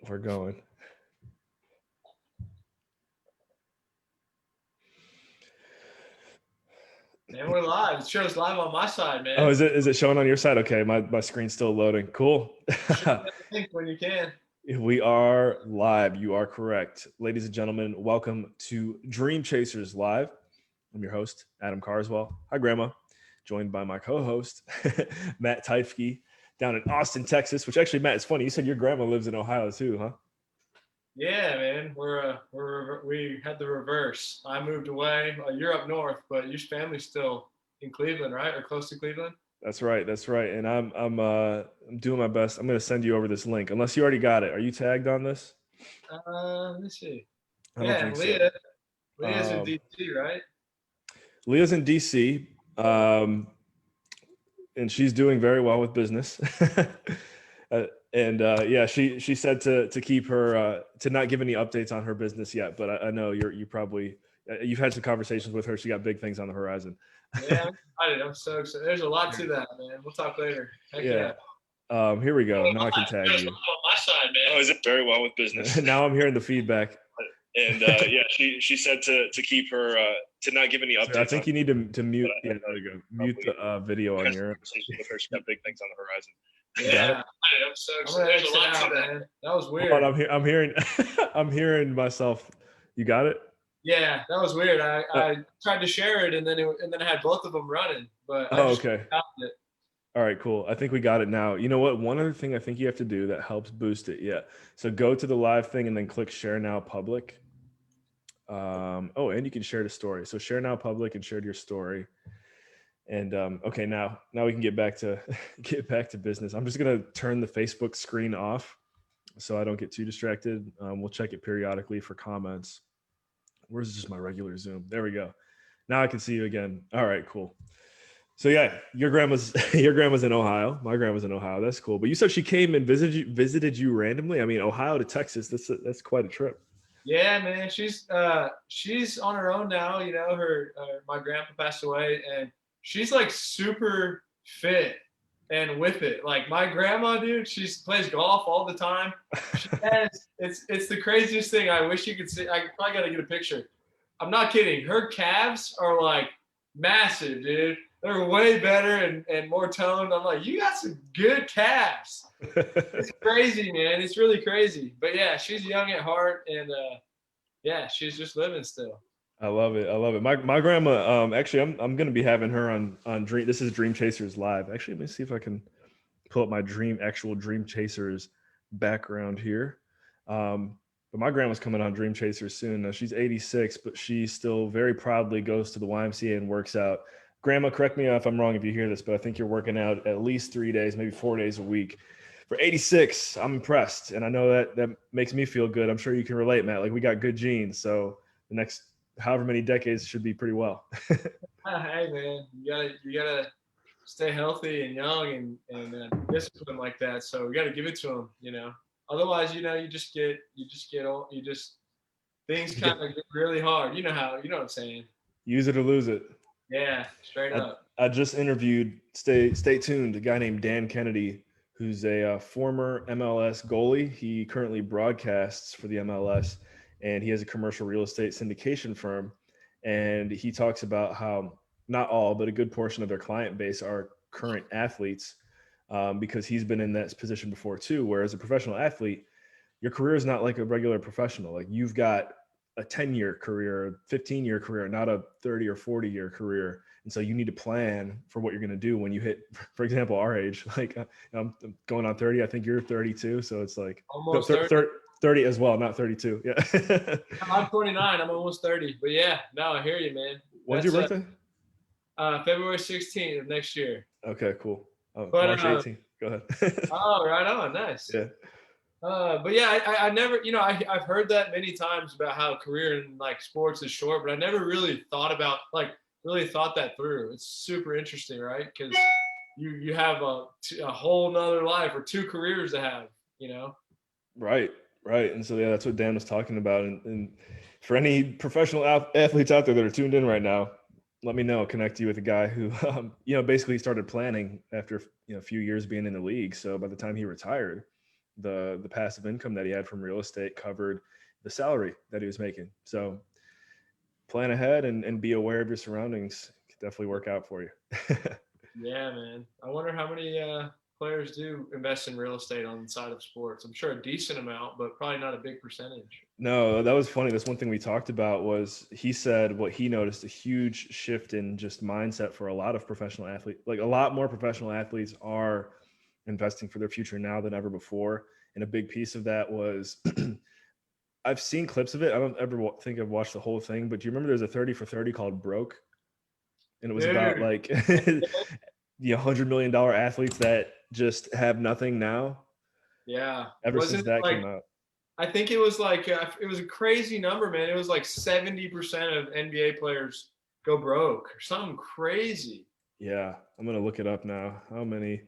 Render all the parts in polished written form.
We're going. Man, we're live. It shows live on my side, Oh, man. is it showing on your side? Okay, my screen's still loading. Cool. Shoot me a link when you can. We are live. You are correct. Ladies and gentlemen, welcome to Dream Chasers Live. I'm your host, Adam Carswell. Hi, Grandma. Joined by my co-host, Matt Teifke, down in Austin, Texas, which actually, Matt, it's funny. You said your grandma lives in Ohio too, huh? Yeah, man. We had the reverse. I moved away. You're up north, but your family's still in Cleveland, right? Or close to Cleveland? That's right. That's right. And I'm doing my best. I'm going to send you over this link, unless you already got it. Are you tagged on this? Let me see. I don't Yeah, think so. Leah's in DC, right? Leah's in DC, and she's doing very well with business. Yeah, she said to keep her to not give any updates on her business yet. But I know you probably you've had some conversations with her. She got big things on the horizon. Yeah, I'm excited. I'm so excited. There's a lot to that, man. We'll talk later. Heck Yeah. yeah. Here we go. Now I can tag you. On my side, man. Oh, is it very well with business? Now I'm hearing the feedback. And yeah, she said to keep her to not give any updates. I think you need to mute. Yeah, there you go. Mute the video on your. With her, she got big things on the horizon. Yeah, I'm so excited. There's a lot to that, man. That was weird. Hold on, I'm hearing I'm hearing myself. You got it? Yeah, that was weird. I tried to share it and then I had both of them running, but I just okay. stopped it. All right, cool. I think we got it now. You know what? One other thing I think you have to do that helps boost it. Yeah. So go to the live thing and then click share now public. And you can share the story. So share now public and share your story. And okay, now we can get back to business. I'm just gonna turn the Facebook screen off so I don't get too distracted. We'll check it periodically for comments. Where's just my regular Zoom? There we go. Now I can see you again. All right, cool. So yeah, your grandma's in Ohio. My grandma's in Ohio. That's cool. But you said she came and visited you randomly. I mean, Ohio to Texas. That's quite a trip. Yeah, man. She's on her own now. You know, my grandpa passed away, and she's like super fit and with it. Like my grandma, dude, she plays golf all the time. She has it's the craziest thing. I wish you could see. I probably gotta get a picture. I'm not kidding. Her calves are like massive, dude. They're way better and more toned. I'm like, you got some good calves. It's crazy, man. It's really crazy. But yeah, she's young at heart, and yeah, she's just living still. I love it. I love it. My grandma. Actually, I'm going to be having her on Dream. This is Dream Chasers Live. Actually, let me see if I can pull up my actual Dream Chasers background here. But my grandma's coming on Dream Chasers soon. Now, she's 86, but she still very proudly goes to the YMCA and works out. Grandma, correct me if I'm wrong if you hear this, but I think you're working out at least 3 days, maybe 4 days a week. For 86, I'm impressed, and I know that makes me feel good. I'm sure you can relate, Matt. Like, we got good genes, so the next however many decades should be pretty well. Hey, man, you gotta stay healthy and young and disciplined like that. So we got to give it to them, you know. Otherwise, you know, you just get old. Things kind of get really hard. You know what I'm saying. Use it or lose it. Yeah, straight up. I just interviewed. Stay tuned. A guy named Dan Kennedy, who's a former MLS goalie. He currently broadcasts for the MLS, and he has a commercial real estate syndication firm. And he talks about how not all, but a good portion of their client base are current athletes, because he's been in that position before too. Whereas a professional athlete, your career is not like a regular professional. Like, you've got a 10-year career, a 15-year career, not a 30 or 40-year career. And so you need to plan for what you're going to do when you hit, for example, our age. Like, I'm going on 30. I think you're 32. So it's like Almost 30 as well, not 32. Yeah. I'm 29. I'm almost 30. But yeah, no, I hear you, man. When's your birthday? February 16th of next year. Okay, cool. Oh, but, March 18th. Go ahead. Oh, right on. Nice. Yeah. But yeah, I never, you know, I've heard that many times about how career in like sports is short, but I never really thought that through. It's super interesting, right? Because you have a whole nother life or two careers to have, you know? Right. And so, yeah, that's what Dan was talking about. And for any professional athletes out there that are tuned in right now, let me know, connect you with a guy who, basically started planning after, a few years being in the league. So by the time he retired, the passive income that he had from real estate covered the salary that he was making. So plan ahead and be aware of your surroundings. Could definitely work out for you. Yeah, man. I wonder how many players do invest in real estate on the side of sports. I'm sure a decent amount, but probably not a big percentage. No, that was funny. That's one thing we talked about was he said what he noticed a huge shift in just mindset for a lot of professional athletes. Like a lot more professional athletes are investing for their future now than ever before. And a big piece of that was I've seen clips of it. I don't ever think I've watched the whole thing, but do you remember there's a 30 for 30 called Broke? And it was about Dude, like the $100 million athletes that just have nothing now yeah. ever since Wasn't it that like, came out. I think it was like, it was a crazy number, man. It was like 70% of NBA players go broke or something crazy. Yeah, I'm gonna look it up now. How many?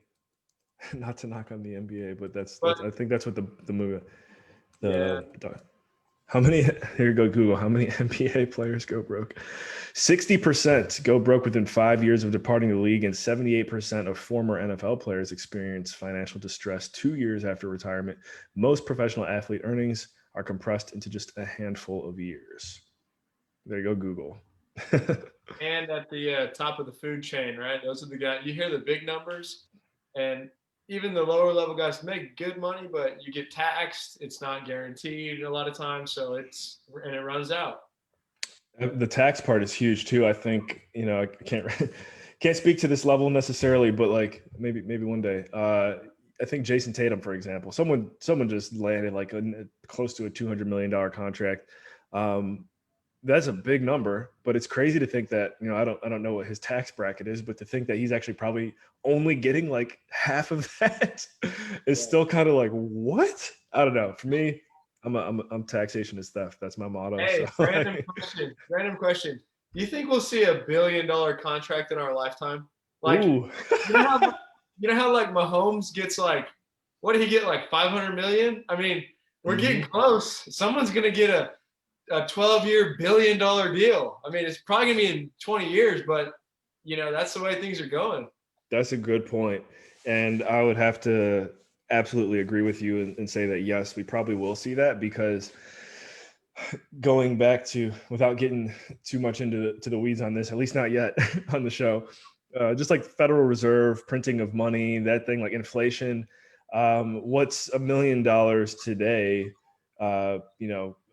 Not to knock on the NBA, but But that's I think that's what the movie yeah, the how many here you go Google how many NBA players go broke? 60% go broke within 5 years of departing the league, and 78% of former NFL players experience financial distress 2 years after retirement. Most professional athlete earnings are compressed into just a handful of years. There you go, Google. and at the top of the food chain, right? Those are the guys. You hear the big numbers, and even the lower level guys make good money, but you get taxed. It's not guaranteed a lot of times, so it runs out. The tax part is huge too. I think I can't speak to this level necessarily, but like maybe one day. I think Jason Tatum, for example, someone just landed like close to a $200 million contract. Um, that's a big number, but it's crazy to think that I don't know what his tax bracket is, but to think that he's actually probably only getting like half of that is Yeah. still kind of like what? I don't know. For me, I'm taxation is theft. That's my motto. So Hey, random question. Random question. Do you think we'll see $1 billion contract in our lifetime? Like, ooh. you know how you know how like Mahomes gets like, what did he get, like 500 million? I mean, we're getting Mhm. close. Someone's gonna get a 12-year $1 billion deal. I mean, it's probably gonna be in 20 years, but that's the way things are going. That's a good point. And I would have to absolutely agree with you and say that yes, we probably will see that because going back to without getting too much into the weeds on this, at least not yet on the show, just like Federal Reserve printing of money, that thing like inflation. What's $1 million today?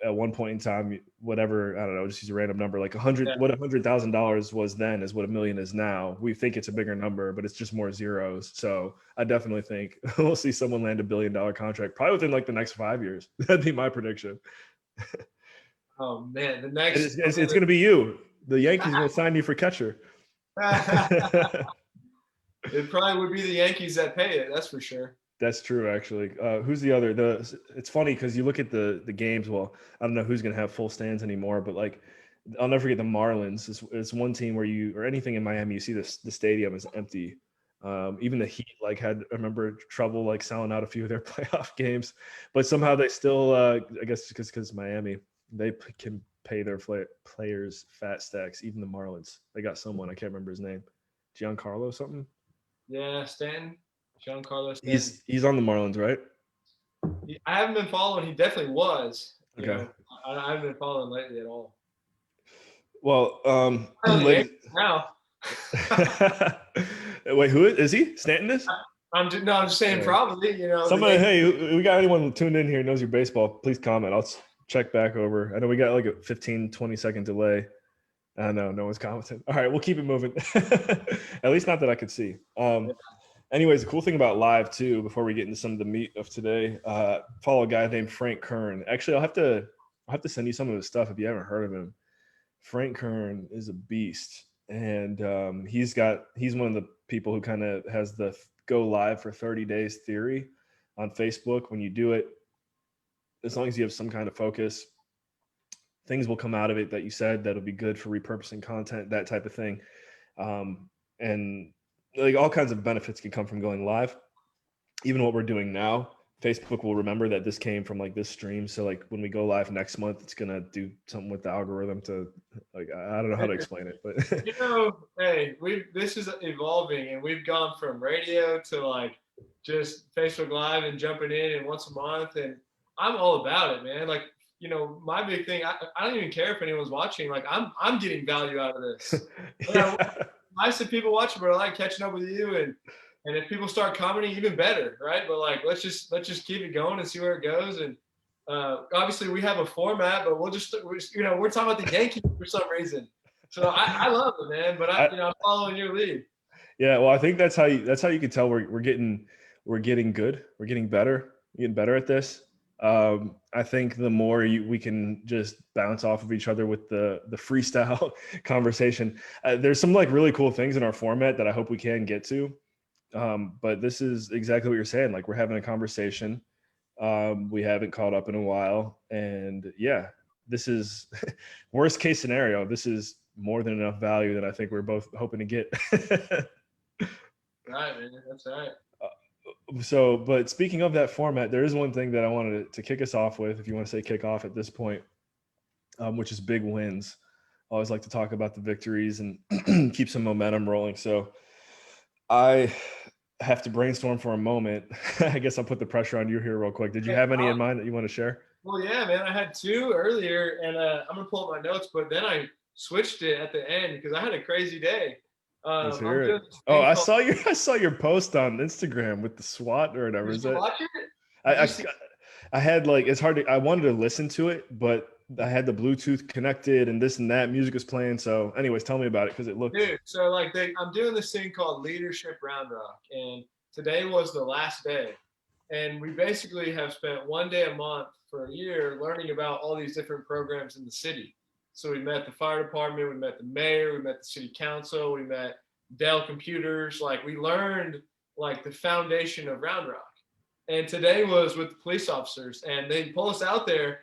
At one point in time, whatever, I don't know, just use a random number, like Yeah. what $100,000 was then is what a million is now. We think it's a bigger number, but it's just more zeros. So I definitely think we'll see someone land $1 billion contract probably within like the next 5 years. That'd be my prediction. Oh man, the And next. it's going to be you. The Yankees are going to sign you for catcher. It probably would be the Yankees that pay it. That's for sure. That's true, actually. Who's the other? It's funny because you look at the games. Well, I don't know who's going to have full stands anymore, but like I'll never forget the Marlins. It's one team where you or anything in Miami, you see the stadium is empty. Even the Heat like had I remember trouble like selling out a few of their playoff games, but somehow they still I guess because Miami can pay their players fat stacks. Even the Marlins, they got someone I can't remember his name, Giancarlo something. Yeah, Stanton, Giancarlo Stanton. He's on the Marlins, right? I haven't been following. He definitely was. Okay. I haven't been following lately at all. Well, Oh, the ladies. Yankees now. Wait, who is he? Stanton is? I'm just saying Yeah. probably. Somebody, hey, we got anyone tuned in here who knows your baseball? Please comment. I'll check back over. I know we got like a 15, 20-second delay. I know no one's commenting. All right, we'll keep it moving. At least not that I could see. Anyways, the cool thing about live too, before we get into some of the meat of today, follow a guy named Frank Kern. Actually, I'll have to send you some of his stuff if you haven't heard of him. Frank Kern is a beast, and he's one of the people who kind of has the go live for 30 days theory on Facebook. When you do it, as long as you have some kind of focus, things will come out of it that you said that'll be good for repurposing content, that type of thing. And like all kinds of benefits can come from going live. Even what we're doing now, Facebook will remember that this came from like this stream. So like when we go live next month, it's gonna do something with the algorithm to like I don't know how to explain it, but Hey, this is evolving, and we've gone from radio to like just Facebook Live and jumping in and once a month. And I'm all about it, man. Like, you know, my big thing, I don't even care if anyone's watching. Like, I'm getting value out of this. Yeah. I said people watching, but I like catching up with you, and if people start commenting, even better, right? But like, let's just keep it going and see where it goes. And obviously, we have a format, but we're talking about the Yankees for some reason. So I love it, man. But I'm following your lead. Yeah, well, I think that's how you can tell we're getting good. We're getting better. We're getting better at this. I think the more we can just bounce off of each other with the freestyle conversation. There's some like really cool things in our format that I hope we can get to. But this is exactly what you're saying. Like, we're having a conversation. We haven't caught up in a while, and yeah, this is worst case scenario. This is more than enough value that I think we're both hoping to get. Right, man. That's right. So, but speaking of that format, there is one thing that I wanted to kick us off with, if you want to say kick off at this point, which is big wins. I always like to talk about the victories and keep some momentum rolling. So I have to brainstorm for a moment. I guess I'll put the pressure on you here real quick. Did you have any in mind that you want to share? Well, yeah, man. I had two earlier, and I'm going to pull up my notes, but then I switched it at the end because I had a crazy day. Let's hear it. Oh, I saw your post on Instagram with the SWAT or whatever. Did you watch it? I had like, it's hard to, I wanted to listen to it, but I had the Bluetooth connected and this and that music was playing. So anyways, tell me about it. Cause it looked. Dude, so like I'm doing this thing called Leadership Round Rock, and today was the last day. And we basically have spent one day a month for a year learning about all these different programs in the city. So we met the fire department, we met the mayor, we met the city council, we met Dell Computers. Like, we learned like the foundation of Round Rock. And today was with the police officers, and they pull us out there,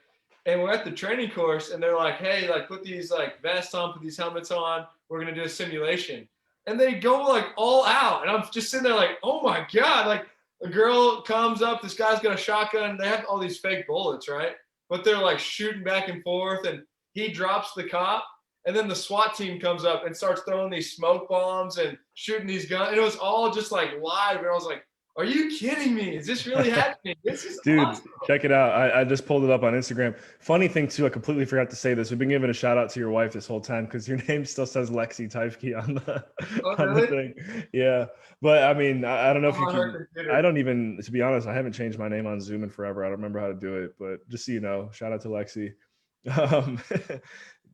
and we're at the training course, and they're like, hey, like, put these like vests on, put these helmets on. We're gonna do a simulation. And they go like all out, and I'm just sitting there like, oh my god! Like, a girl comes up, this guy's got a shotgun. They have all these fake bullets, right? But they're like shooting back and forth, and he drops the cop, and then the SWAT team comes up and starts throwing these smoke bombs and shooting these guns. And it was all just like live. And I was like, are you kidding me? Is this really happening? This is Dude, awesome. Check it out. I just pulled it up on Instagram. Funny thing too, I completely forgot to say this. We've been giving a shout out to your wife this whole time because your name still says Lexi Typke on the thing. Yeah. But I mean, I don't know if you can. I don't even, to be honest, I haven't changed my name on Zoom in forever. I don't remember how to do it, but just so you know, shout out to Lexi.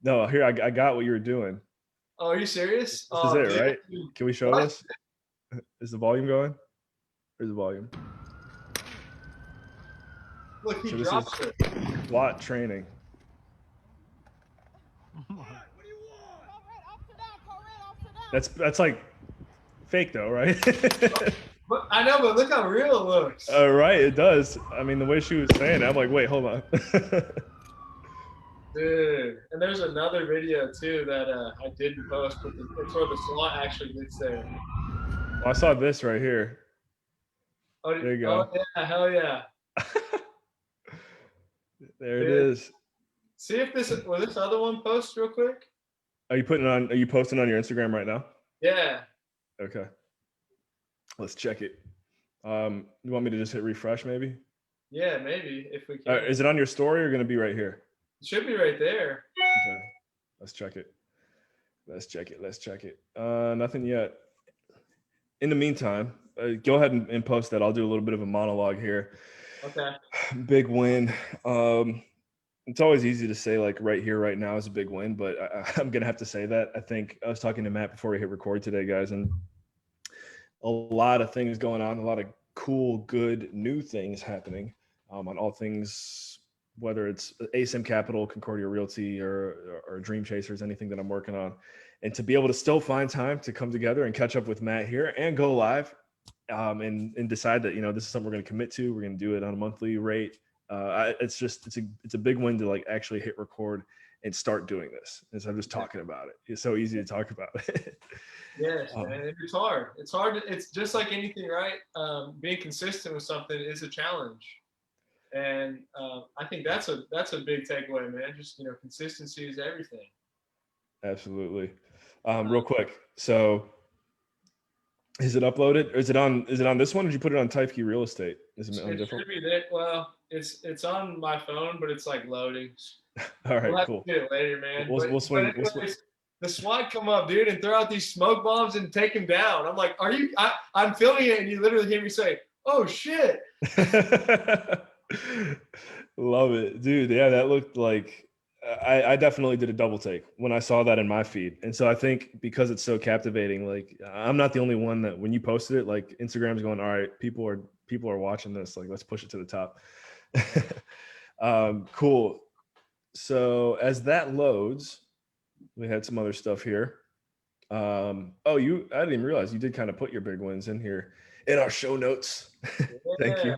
No, here, I got what you were doing. Oh, are you serious? This is it, right? Can we show this? Is the volume going? Where's the volume? Look, he drops it. SWAT training. That's like fake though, right? But I know, but look how real it looks. Right, it does. I mean, the way she was saying it, I'm like, wait, hold on. Dude, and there's another video too that I didn't post, but it's where the SWAT actually gets there. I saw this right here. Oh, there you go. Oh, yeah, hell yeah. There it is. See if this other one posts real quick. Are you posting on your Instagram right now? Yeah. Okay. Let's check it. You want me to just hit refresh maybe? Yeah, maybe if we can. Is it on your story or going to be right here? It should be right there. Okay. Let's check it. Nothing yet. In the meantime, go ahead and post that. I'll do a little bit of a monologue here. Okay. Big win. It's always easy to say like right here, right now is a big win, but I'm going to have to say that. I think I was talking to Matt before we hit record today, guys, and a lot of things going on, a lot of cool, good, new things happening on all things, whether it's ASIM Capital, Concordia Realty, or Dream Chasers, anything that I'm working on. And to be able to still find time to come together and catch up with Matt here and go live and decide that, this is something we're going to commit to. We're going to do it on a monthly rate. It's a big win to like actually hit record and start doing this. And so I'm just talking about it. It's so easy to talk about it. Yes, man. It's hard. It's just like anything, right? Being consistent with something is a challenge. And I think that's a big takeaway, man. Just, consistency is everything. Absolutely. Real quick. So Is it uploaded? Or is it on this one? Or did you put it on Typekey Real Estate? Is it on It different? should be there. Well, it's on my phone, but it's like loading. All We'll right, have to cool. get it later, man. We'll swing. We'll swing. Anyways, the SWAT come up, dude, and throw out these smoke bombs and take him down. I'm like, are you? I'm filming it, and you literally hear me say, "Oh shit!" Love it, dude. Yeah, that looked like I definitely did a double take when I saw that in my feed. And so I think because it's so captivating, like I'm not the only one that when you posted it, like Instagram's going, all right, people are watching this. Like, let's push it to the top. Cool. So as that loads, we had some other stuff here. I didn't even realize you did kind of put your big wins in here in our show notes. Thank Yeah.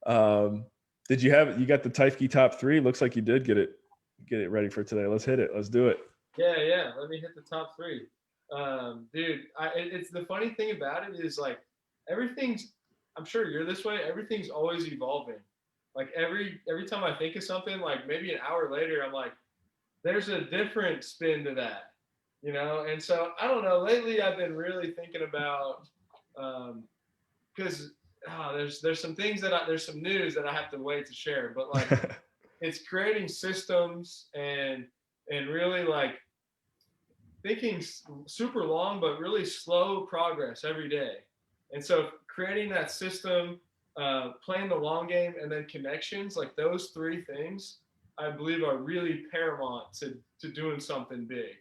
you. You got the Typekey top 3? Looks like you did get it ready for today. Let's hit it. Let's do it. Yeah. Let me hit the top 3. Dude, it's the funny thing about it is like everything's. I'm sure you're this way. Everything's always evolving. Like every time I think of something, like maybe an hour later, I'm like, there's a different spin to that, you know. And so I don't know. Lately, I've been really thinking about because there's some things there's some news that I have to wait to share, but like it's creating systems and really like thinking super long but really slow progress every day. And so creating that system, playing the long game, and then connections, like those 3 things, I believe are really paramount to doing something big.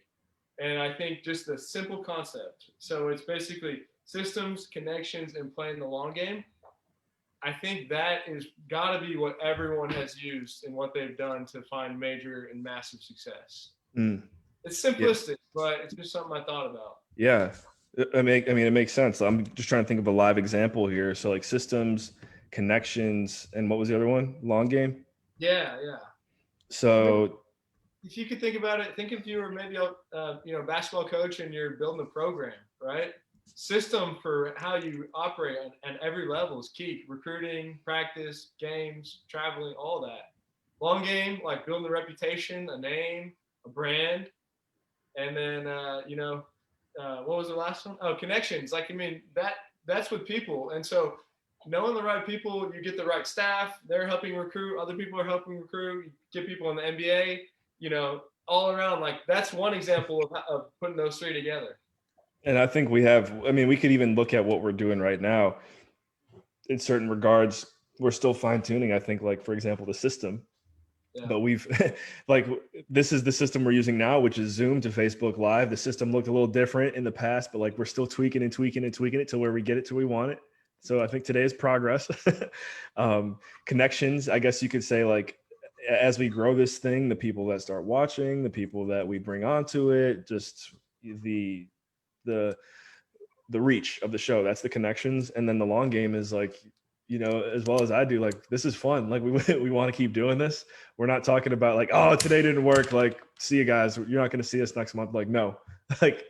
And I think just the simple concept. So it's basically systems, connections, and playing the long game. I think that is got to be what everyone has used and what they've done to find major and massive success. Mm. It's simplistic, but it's just something I thought about. Yeah. I mean, it makes sense. I'm just trying to think of a live example here. So like systems, connections, and what was the other one? Long game? Yeah. So If you could think about it, think if you were maybe a basketball coach and you're building a program, right? System for how you operate at every level is key. Recruiting, practice, games, traveling, all that. Long game, like building a reputation, a name, a brand, and then what was the last one? Oh, connections. Like, I mean, that's with people. And so knowing the right people, you get the right staff, they're helping recruit, other people are helping recruit, you get people in the NBA, all around. Like, that's one example of putting those 3 together. and I think we could even look at what we're doing right now. In certain regards, we're still fine tuning, I think, like for example, the system. Yeah. But we've like, this is the system we're using now, which is Zoom to Facebook Live. The system looked a little different in the past, but like we're still tweaking it to where we get it to where we want it. So I think today is progress. Connections, I guess you could say, like as we grow this thing, the people that start watching, the people that we bring onto it, just the reach of the show, that's the connections. And then the long game is like, as well as I do, like, this is fun. Like we want to keep doing this. We're not talking about like, oh, today didn't work. Like, see you guys. You're not going to see us next month. Like, no, like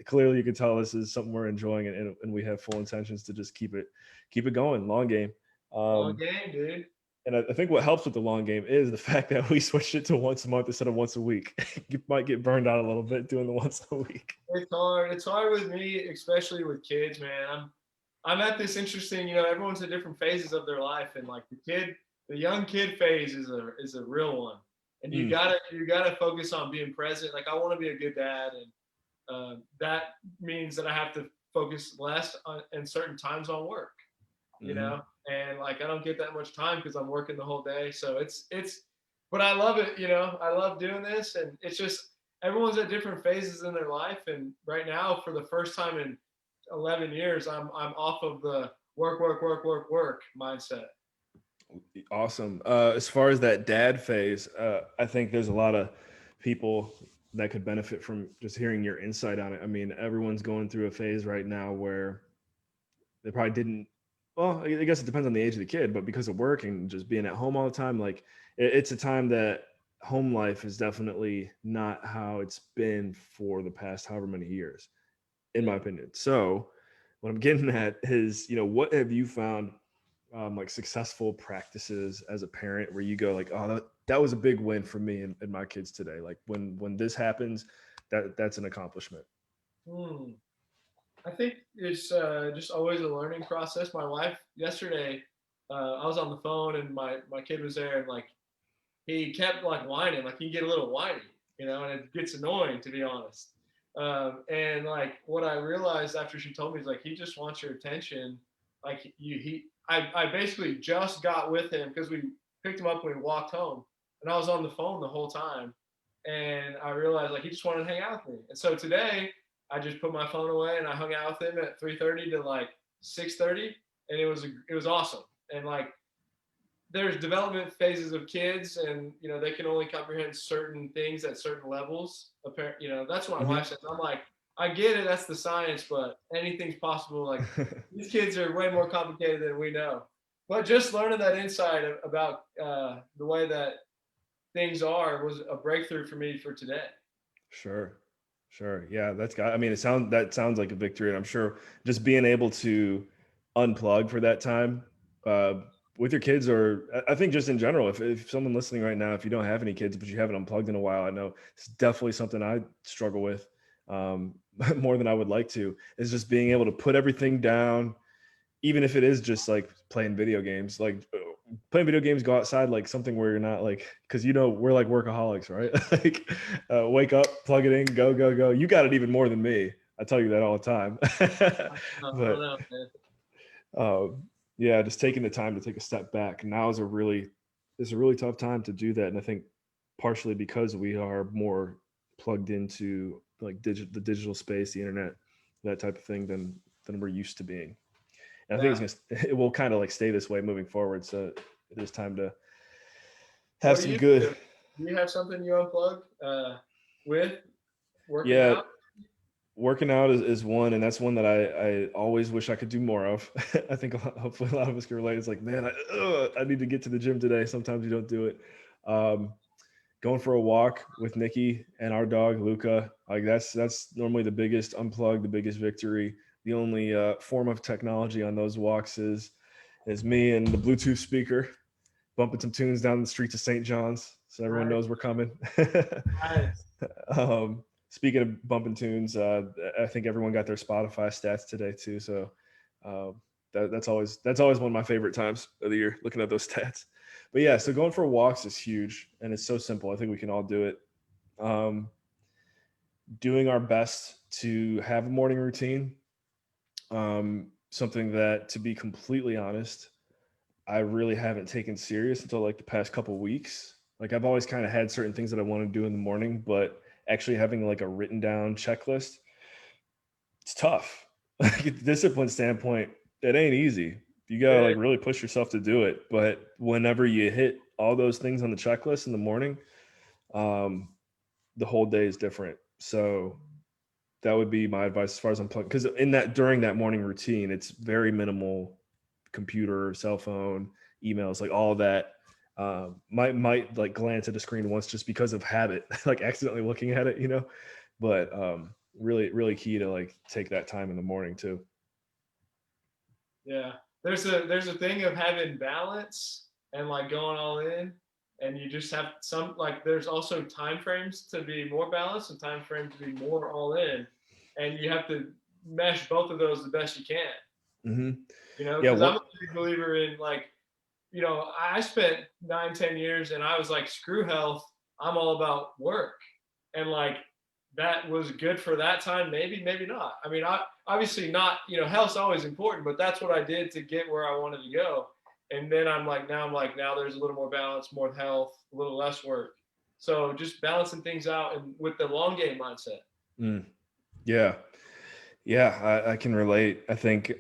clearly you can tell this is something we're enjoying, and we have full intentions to just keep it going. Long game. Long game, dude. And I think what helps with the long game is the fact that we switched it to once a month instead of once a week. You might get burned out a little bit doing the once a week. It's hard. It's hard with me, especially with kids, man. I'm at this interesting, everyone's at different phases of their life, and like the young kid phase is a real one, and you gotta focus on being present. Like, I want to be a good dad, and that means that I have to focus less on in certain times on work, and like I don't get that much time because I'm working the whole day. So it's, but I love it. I love doing this, and it's just everyone's at different phases in their life, and right now, for the first time in 11 years, I'm off of the work mindset. Awesome. As far as that dad phase, I think there's a lot of people that could benefit from just hearing your insight on it. I mean, everyone's going through a phase right now where they probably didn't. Well, I guess it depends on the age of the kid, but because of work and just being at home all the time, like it's a time that home life is definitely not how it's been for the past however many years, in my opinion. So what I'm getting at is, what have you found like successful practices as a parent where you go like, oh, that was a big win for me and my kids today. Like when this happens, that's an accomplishment. I think it's just always a learning process. My wife yesterday, I was on the phone and my kid was there and like he kept like whining, like he get a little whiny, and it gets annoying to be honest. And like what I realized after she told me is like he just wants your attention. Like I basically just got with him because we picked him up when we walked home, and I was on the phone the whole time, and I realized like he just wanted to hang out with me. And so today I just put my phone away and I hung out with him at 3:30 to like 6:30, and it was awesome. And like there's development phases of kids and they can only comprehend certain things at certain levels. That's what my Mhm. wife says. I'm like, I get it, that's the science, but anything's possible. Like these kids are way more complicated than we know. But just learning that insight about the way that things are was a breakthrough for me for today. Sure. Sure. Yeah, that's got, I mean, that sounds like a victory. And I'm sure just being able to unplug for that time, uh, with your kids, or I think just in general, if someone listening right now, if you don't have any kids, but you haven't unplugged in a while, I know it's definitely something I struggle with, um, more than I would like to, is just being able to put everything down, even if it is just like playing video games, like playing video games, go outside, like something where you're not like, because we're like workaholics, right? Like wake up, plug it in, go go go. You got it even more than me. I tell you that all the time. I don't But know, man. um, yeah, just taking the time to take a step back now is a really tough time to do that, and I think partially because we are more plugged into like the digital space, the internet, that type of thing than we're used to being. And I think Yeah. it will kind of like stay this way moving forward. So it is time to have What do some you good. do? Do you have something you unplug with working Yeah, out? working out is one, and that's one that I always wish I could do more of. I think hopefully a lot of us can relate. It's like, man, I need to get to the gym today. Sometimes you don't do it. Um, Going for a walk with Nikki and our dog Luca, like that's normally the biggest unplug, the biggest victory. The only form of technology on those walks is me and the Bluetooth speaker bumping some tunes down the streets of St. John's, so everyone Right. knows we're coming. Nice. Speaking of bumping tunes, I think everyone got their Spotify stats today too. So that's always one of my favorite times of the year, looking at those stats. But yeah, so going for walks is huge, and it's so simple. I think we can all do it. Um, Doing our best to have a morning routine, something that, to be completely honest, I really haven't taken serious until like the past couple weeks. Like I've always kind of had certain things that I want to do in the morning, but actually having like a written down checklist, it's tough. Like discipline standpoint, it ain't easy. You gotta Yeah. like really push yourself to do it. But whenever you hit all those things on the checklist in the morning, um, the whole day is different. So that would be my advice as far as I'm playing. Because in that during that morning routine, it's very minimal computer, cell phone, emails, like all of that. Might like glance at a screen once just because of habit, like accidentally looking at it. But really, really key to like take that time in the morning too. Yeah. There's a thing of having balance and like going all in, and you just have some like there's also time frames to be more balanced and time frames to be more all in, and you have to mesh both of those the best you can. Hmm. Yeah. Because I'm What? a big believer in like I spent 9, 10 years and I was like, screw health. I'm all about work. And like, that was good for that time. Maybe, maybe not. I mean, obviously not, health's always important, but that's what I did to get where I wanted to go. And then now there's a little more balance, more health, a little less work. So just balancing things out and with the long game mindset. Mm, yeah. Yeah. I can relate. I think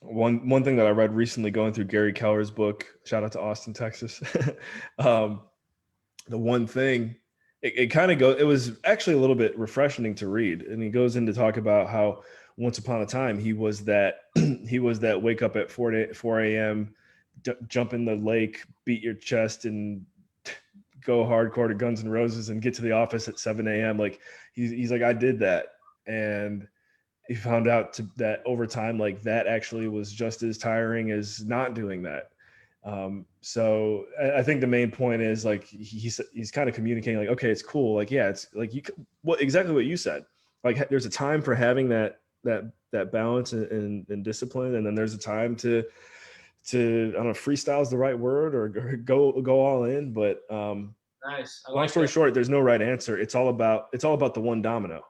one thing that I read recently, going through Gary Keller's book. Shout out to Austin, Texas. um, the one thing it kind of goes, it was actually a little bit refreshing to read, and he goes in to talk about how once upon a time he was that he was that wake up at 4 a.m, jump in the lake, beat your chest, and go hardcore to Guns N' Roses and get to the office at 7 a.m. Like he's like, I did that. And he found out that over time, like that actually was just as tiring as not doing that. So I think the main point is like he's kind of communicating like, okay, it's cool. Like, yeah, it's like exactly what you said. Like there's a time for having that that balance and discipline, and then there's a time to I don't know if freestyle is the right word or go all in, but Nice. I long like story that. short, there's no right answer. It's all about the one domino.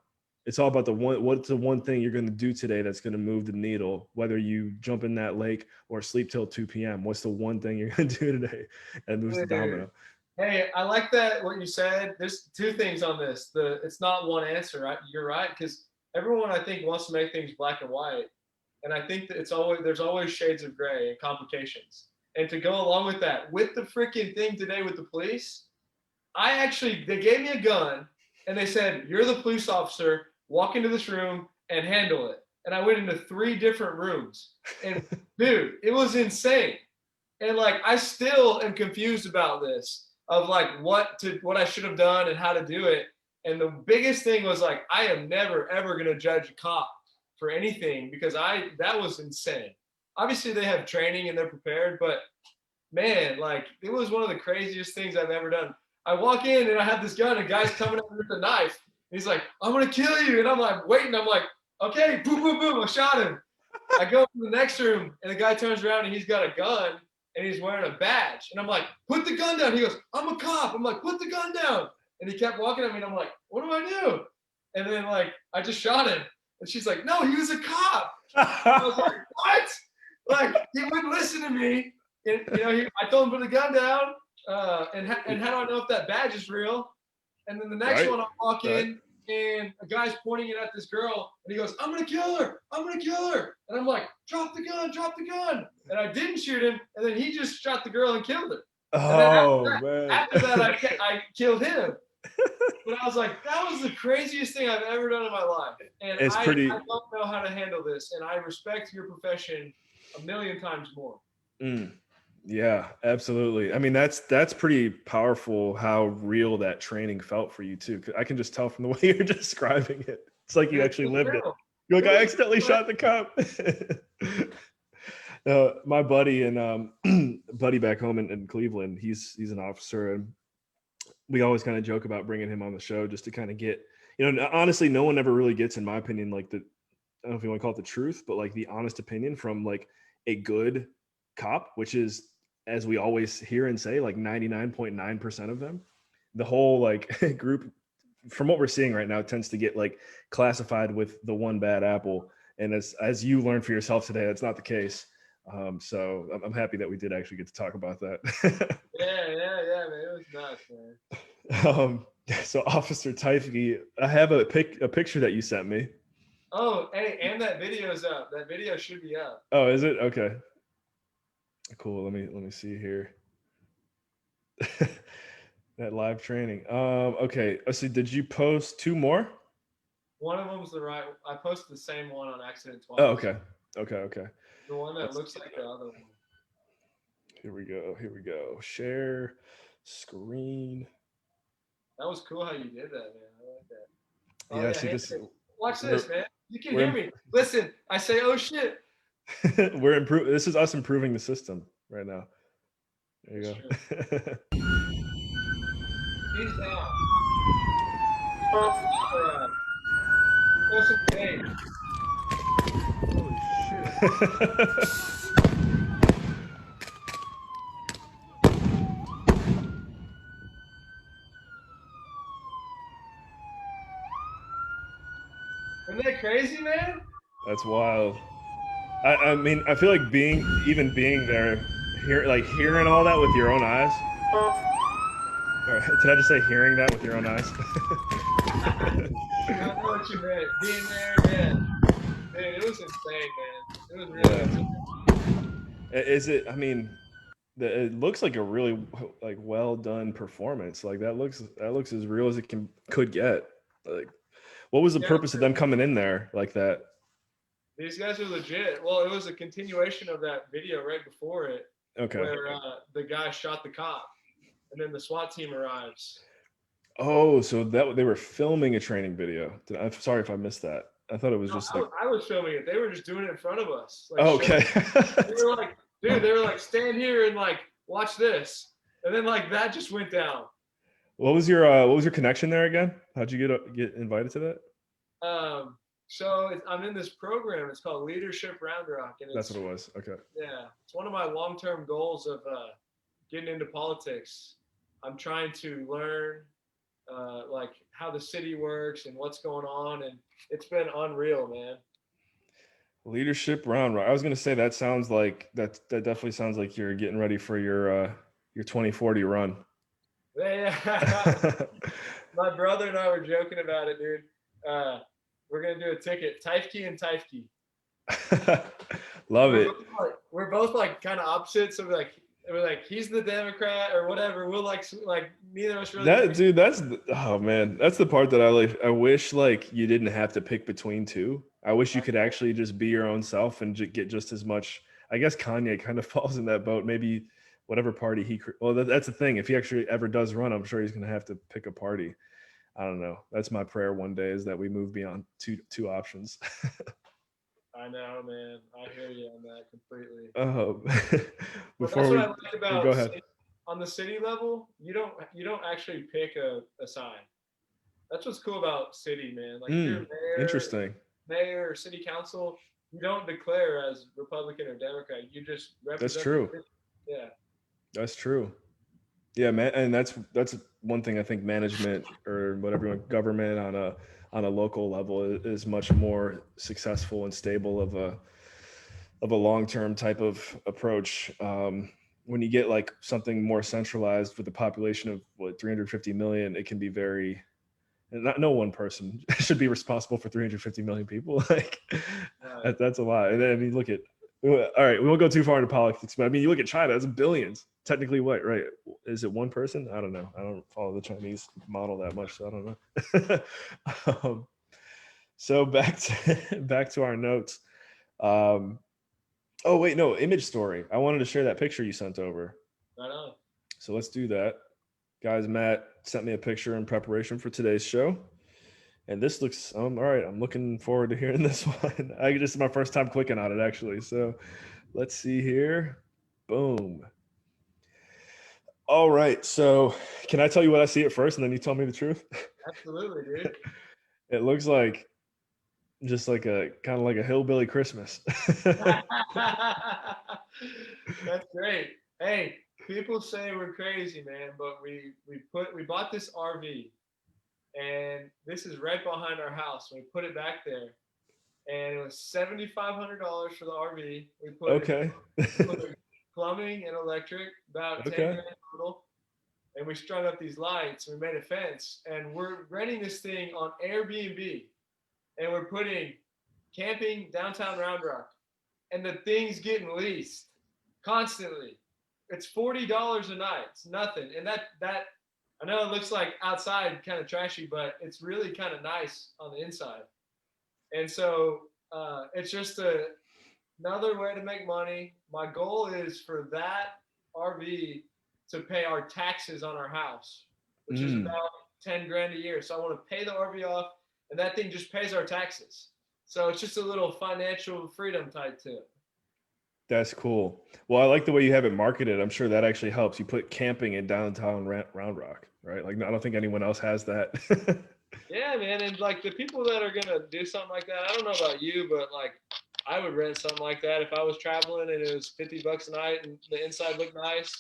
It's all about what's the one thing you're going to do today that's going to move the needle, whether you jump in that lake or sleep till 2 p.m. What's the one thing you're going to do today that moves the domino? Hey, I like that what you said. There's two things on this. It's not one answer, right? You're right, because everyone I think wants to make things black and white, and I think that there's always shades of gray and complications. And to go along with that, with the freaking thing today with the police, they gave me a gun and they said, "You're the police officer. Walk into this room and handle it." And I went into 3 different rooms, and dude, it was insane. And like I still am confused about this of like what I should have done and how to do it. And the biggest thing was like I am never ever going to judge a cop for anything because that was insane. Obviously they have training and they're prepared, but man, like it was one of the craziest things I've ever done. I walk in and I have this gun, and guy's coming up with a knife. He's like, "I'm gonna kill you," and I'm like waiting. I'm like, "Okay, boom, boom, boom!" I shot him. I go to the next room, and the guy turns around and he's got a gun and he's wearing a badge. And I'm like, "Put the gun down." He goes, "I'm a cop." I'm like, "Put the gun down." And he kept walking at me, and I'm like, "What do I do?" And then like I just shot him, and she's like, "No, he was a cop." I was like, "What?" Like he wouldn't listen to me. And, I told him to put the gun down. And how do I know if that badge is real? And then the next Right. one, I walk in and a guy's pointing it at this girl, and he goes, "I'm gonna kill her! I'm gonna kill her!" And I'm like, "Drop the gun! Drop the gun!" And I didn't shoot him, and then he just shot the girl and killed her. And then Man. after that, I killed him. But I was like, that was the craziest thing I've ever done in my life. And I don't know how to handle this, and I respect your profession a million times more. Yeah, absolutely. I mean, that's pretty powerful how real that training felt for you too. I can just tell from the way you're describing it. It's like you actually lived it. You're like, I accidentally shot the cop. My buddy and buddy back home in Cleveland, he's an officer, and we always kind of joke about bringing him on the show just to kind of get, honestly, no one ever really gets, in my opinion, like I don't know if you want to call it the truth, but like the honest opinion from like a good cop, which is, as we always hear and say, like 99.9% of them. The whole like group, from what we're seeing right now, tends to get like classified with the one bad apple. And as you learned for yourself today, that's not the case. So I'm happy that we did actually get to talk about that. Yeah, man. It was nuts, man. So Officer Tyfke, I have a picture that you sent me. Oh, hey, and that video's up. That video should be up. Oh, is it? Okay. Cool. Let me see here. That live training. Okay. So did you post 2 more? One of them's the right. I posted the same one on accident twice. Oh, okay. The one that looks like the other one. Here we go. Share screen. That was cool how you did that, man. I like that. Oh, yeah. See this. Watch this, man. You can hear me. Listen, I say, "Oh shit." We're improving. This is us improving the system right now. There you go. He's down. Awesome game. Holy shit. Isn't that crazy, man? That's wild. I mean, I feel like being there, hearing all that with your own eyes. Or, did I just say hearing that with your own eyes? I know what you meant. Being there, man. Dude, it was insane, man. It was really insane. Is it? I mean, it looks like a really like well done performance. Like that looks as real as it could get. Like, what was the purpose of them coming in there like that? These guys are legit. Well, it was a continuation of that video right before it. Okay. Where the guy shot the cop, and then the SWAT team arrives. Oh, so that they were filming a training video. I'm sorry if I missed that. I thought it was just like I was filming it. They were just doing it in front of us. Like, okay. They were like, dude, they were like, stand here and like watch this, and then like that just went down. What was your connection there again? How'd you get invited to that? So I'm in this program. It's called Leadership Round Rock, and That's it's what it was. Okay. yeah, it's one of my long-term goals of getting into politics. I'm trying to learn like how the city works and what's going on, and it's been unreal, man. Leadership round rock. I was gonna say that sounds like that definitely sounds like you're getting ready for your 2040 run. Yeah, my brother and I were joking about it, dude. We're gonna do a ticket, Taifke and Taifke. Love We're it. both we're both like kind of opposites. So we're like he's the Democrat or whatever. We'll like neither of us really. That dude, oh man, that's the part that I like. I wish like you didn't have to pick between two. I wish you could actually just be your own self and get just as much. I guess Kanye kind of falls in that boat. Maybe whatever party well, that's the thing. If he actually ever does run, I'm sure he's gonna have to pick a party. I don't know. That's my prayer one day is that we move beyond two options. I know, man. I hear you on that completely. Oh, But that's before what we I like go about ahead. on the city level. You don't actually pick a side. That's what's cool about city, man. Like if you're Interesting. mayor or city council, you don't declare as Republican or Democrat. You just That's represent the true. city. Yeah. That's true. Yeah, man, and that's one thing I think management or whatever government on a local level is much more successful and stable of a long-term type of approach. When you get like something more centralized with a population of what 350 million, it can be very not no one person should be responsible for 350 million people. Like that's a lot. And then I mean, look at all right, we won't go too far into politics, but I mean, you look at China, it's billions. Technically, what right? Is it one person? I don't know. I don't follow the Chinese model that much, so I don't know. So back to our notes. Oh wait, no, image story. I wanted to share that picture you sent over. Right on. So let's do that. Guys, Matt sent me a picture in preparation for today's show. And this looks all right. I'm looking forward to hearing this one. This is my first time clicking on it actually. So let's see here. Boom. All right. So can I tell you what I see at first and then you tell me the truth? Absolutely, dude. It looks like just like a kind of like a hillbilly Christmas. That's great. Hey, people say we're crazy, man, but we bought this RV, and this is right behind our house. We put it back there, and it was $7,500 for the RV. We Okay. put plumbing and electric, about 10 Okay. grand total, and we strung up these lights. We made a fence, and we're renting this thing on Airbnb, and we're putting camping downtown Round Rock, and the thing's getting leased constantly. It's $40 a night. It's nothing, and that I know it looks like outside kind of trashy, but it's really kind of nice on the inside. And so it's just another way to make money. My goal is for that RV to pay our taxes on our house, which is about 10 grand a year. So I want to pay the RV off, and that thing just pays our taxes. So it's just a little financial freedom tied to it. That's cool. Well, I like the way you have it marketed. I'm sure that actually helps. You put camping in downtown Round Rock, right? Like, I don't think anyone else has that. Yeah, man. And like the people that are going to do something like that, I don't know about you, but like I would rent something like that if I was traveling and it was $50 a night and the inside looked nice.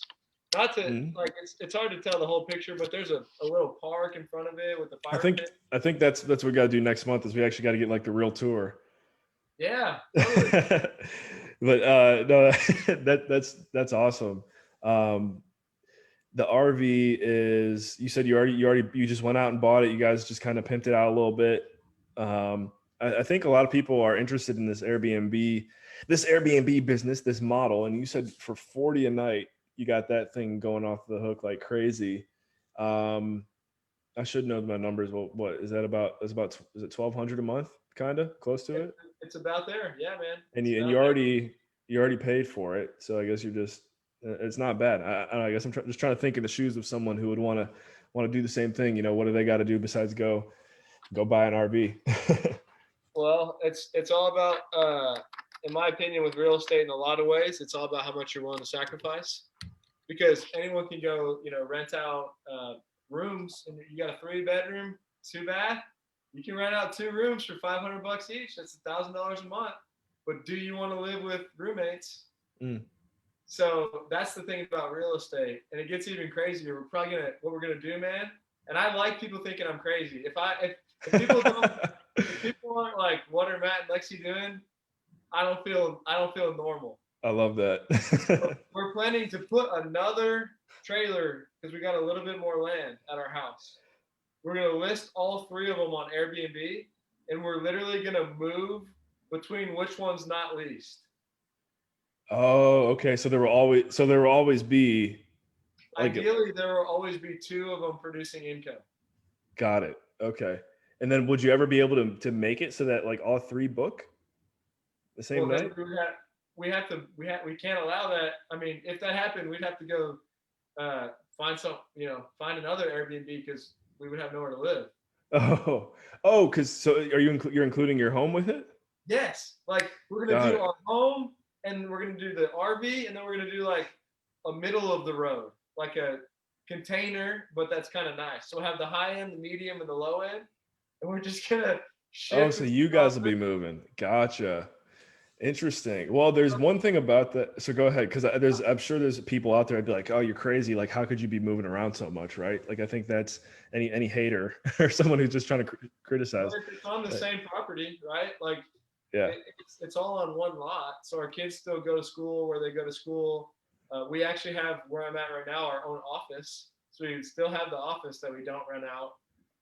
Not to like it's hard to tell the whole picture, but there's a little park in front of it with the fire pit. I think that's what we got to do next month is we actually got to get like the real tour. Yeah, totally. But no, that's awesome. The RV is you said you just went out and bought it. You guys just kind of pimped it out a little bit. I think a lot of people are interested in this Airbnb business, this model. And you said for 40 a night, you got that thing going off the hook like crazy. I should know my numbers. Well, what is that about? Is it 1,200 a month? Kind of close to it. It's about there. Yeah, man. And you already paid for it. So I guess you're just, it's not bad. I guess I'm just trying to think in the shoes of someone who would want to do the same thing. You know, what do they got to do besides go buy an RV? Well, it's all about, in my opinion, with real estate in a lot of ways, it's all about how much you're willing to sacrifice. Because anyone can go, rent out rooms, and you got a 3-bedroom, 2-bath. you can rent out 2 rooms for $500 each. That's $1,000 a month. But do you want to live with roommates? Mm. So that's the thing about real estate, and it gets even crazier. We're probably what we're gonna do, man. And I like people thinking I'm crazy. If people don't, if people aren't like, what are Matt and Lexi doing? I don't feel normal. I love that. We're planning to put another trailer because we got a little bit more land at our house. We're gonna list all 3 of them on Airbnb, and we're literally gonna move between which one's not leased. Oh, okay. So there will always be like Ideally, there will always be 2 of them producing income. got it. Okay. And then would you ever be able to make it so that like all 3 book the same night? We can't allow that. I mean, if that happened, we'd have to go find another Airbnb because we would have nowhere to live. Because so you're including your home with it? Yes, like we're gonna do our home, and we're gonna do the RV, and then we're gonna do like a middle of the road, like a container, but that's kind of nice. So we'll have the high end, the medium, and the low end, and we're just gonna shift. Oh, so you guys will be moving. Gotcha. Interesting. Well, there's one thing about that. So go ahead, because I'm sure there's people out there. I'd be like, oh, you're crazy. Like, how could you be moving around so much, right? Like, I think that's any hater or someone who's just trying to criticize. Well, it's on the same property, right? Like, yeah, it's all on one lot. So our kids still go to school where they go to school. We actually have, where I'm at right now, our own office. So we still have the office that we don't rent out.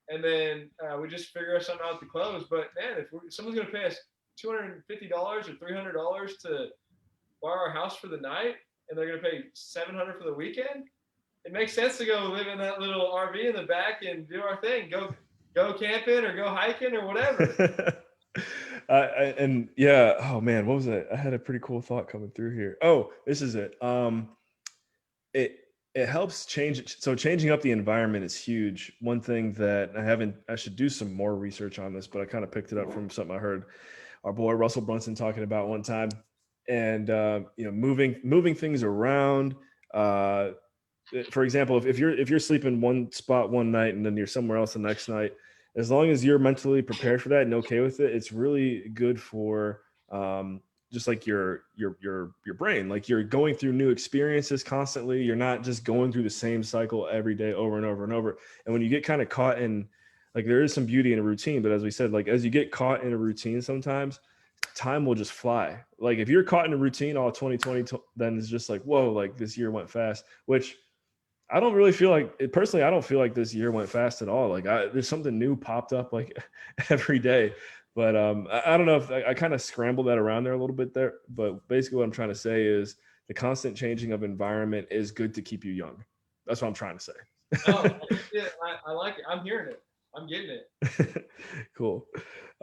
And then we just figure something out to close. But man, if someone's going to pay us $250 or $300 to borrow our house for the night, and they're going to pay $700 for the weekend, it makes sense to go live in that little RV in the back and do our thing. Go camping or go hiking or whatever. And yeah, oh man, what was it? I had a pretty cool thought coming through here. Oh, this is it. It helps change it. So changing up the environment is huge. One thing that I should do some more research on this, but I kind of picked it up from something I heard our boy Russell Brunson talking about one time. And moving things around. For example, if you're sleeping one spot one night and then you're somewhere else the next night, as long as you're mentally prepared for that and okay with it, it's really good for just like your brain. Like you're going through new experiences constantly. You're not just going through the same cycle every day over and over and over. And when you get kind of caught in, like, there is some beauty in a routine, but as we said, like as you get caught in a routine, sometimes time will just fly. Like if you're caught in a routine all 2020, then it's just like, whoa, like this year went fast, which I don't really feel like personally. I don't feel like this year went fast at all. Like there's something new popped up like every day. But I don't know if I kind of scrambled that around there a little bit there. But basically, what I'm trying to say is the constant changing of environment is good to keep you young. That's what I'm trying to say. Oh, yeah, I like it. I'm hearing it. I'm getting it. Cool.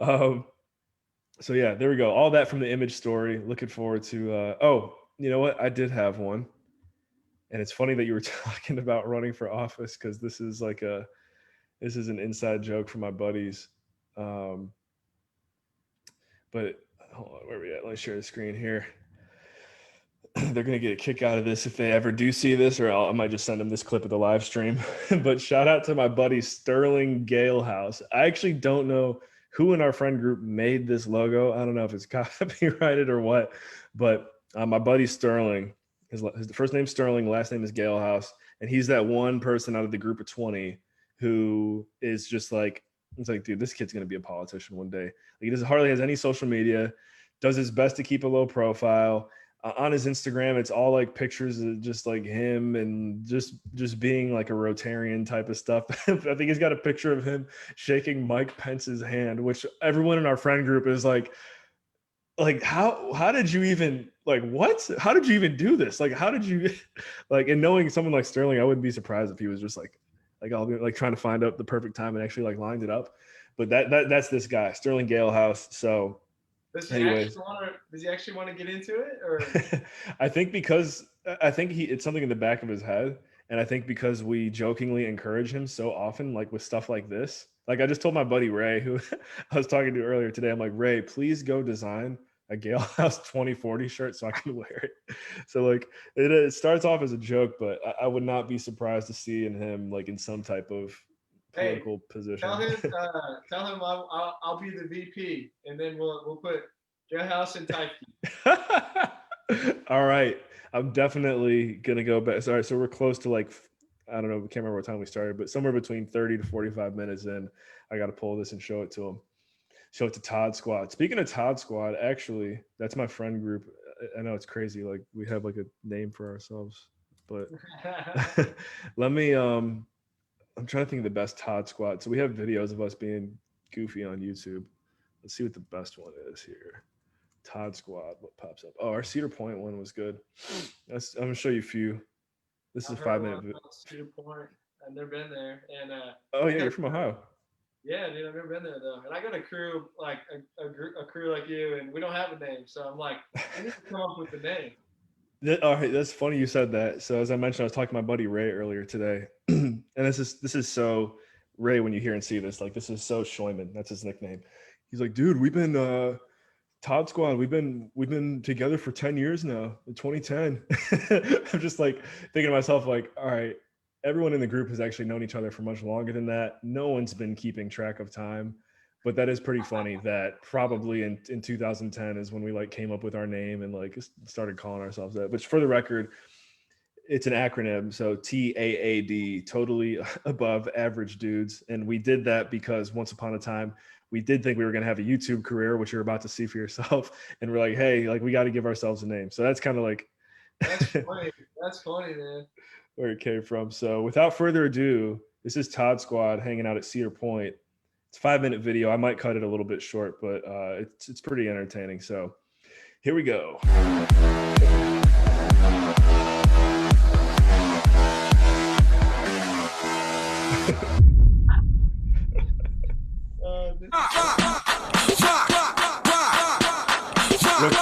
So yeah, there we go. All that from the image story. Looking forward to. Oh, you know what? I did have one. And it's funny that you were talking about running for office because this is an inside joke for my buddies. But hold on, where are we at? Let me share the screen here. They're gonna get a kick out of this if they ever do see this, or I might just send them this clip of the live stream. But shout out to my buddy Sterling Galehouse. I actually don't know who in our friend group made this logo. I don't know if it's copyrighted or what, but my buddy Sterling. His first name's Sterling, last name is Galehouse, and he's that one person out of the group of 20 who is just like, it's like, dude, this kid's gonna be a politician one day. Like, he doesn't hardly has any social media, does his best to keep a low profile. On his Instagram, it's all like pictures of just like him and just being like a Rotarian type of stuff. I think he's got a picture of him shaking Mike Pence's hand, which everyone in our friend group is like how did you even how did you even do this? Like, how did you like, and knowing someone like Sterling, I wouldn't be surprised if he was just like I'll be like trying to find out the perfect time and actually like lined it up. But that's this guy, Sterling Galehouse. So does he actually want to get into it, or I think it's something in the back of his head. And I think because we jokingly encourage him so often, like with stuff like this, like I just told my buddy Ray, who I was talking to earlier today, I'm like, Ray, please go design a Galehouse 2040 shirt so I can wear it. So like it starts off as a joke, but I would not be surprised to see in him like in some type of Hey, political position. tell him I'll be the VP, and then we'll put Jailhouse and Tyke. All right. I'm definitely gonna go back. Sorry, so we're close to like, I don't know, we can't remember what time we started, but somewhere between 30 to 45 minutes in, I gotta pull this and show it to him. Show it to Todd Squad. Speaking of Todd Squad, actually, that's my friend group. I know it's crazy, like we have like a name for ourselves, but let me I'm trying to think of the best Todd Squad. So we have videos of us being goofy on YouTube. Let's see what the best one is here. Todd Squad, what pops up? Oh, our Cedar Point one was good. I'm gonna show you a few. This is a 5-minute video. Cedar Point. I've never been there, and oh yeah, you're from Ohio. Yeah, dude, I've never been there though, and I got a crew like a crew like you, and we don't have a name, so I'm like, I need to come up with a name. All right, that's funny you said that. So as I mentioned, I was talking to my buddy Ray earlier today, and this is so Ray. When you hear and see this, like this is so Scheumann. That's his nickname. He's like, dude, we've been Todd Squad. We've been together for 10 years now. In 2010, I'm just like thinking to myself, like, all right, everyone in the group has actually known each other for much longer than that. No one's been keeping track of time, but that is pretty funny that probably in 2010 is when we like came up with our name and like started calling ourselves that. But for the record, it's an acronym. So TAAD, totally above average dudes. And we did that because once upon a time, we did think we were going to have a YouTube career, which you're about to see for yourself. And we're like, hey, like we got to give ourselves a name. So that's kind of like, that's funny. That's funny, man. Where it came from. So without further ado, this is Todd Squad hanging out at Cedar Point. It's a 5-minute video. I might cut it a little bit short, but it's pretty entertaining. So here we go.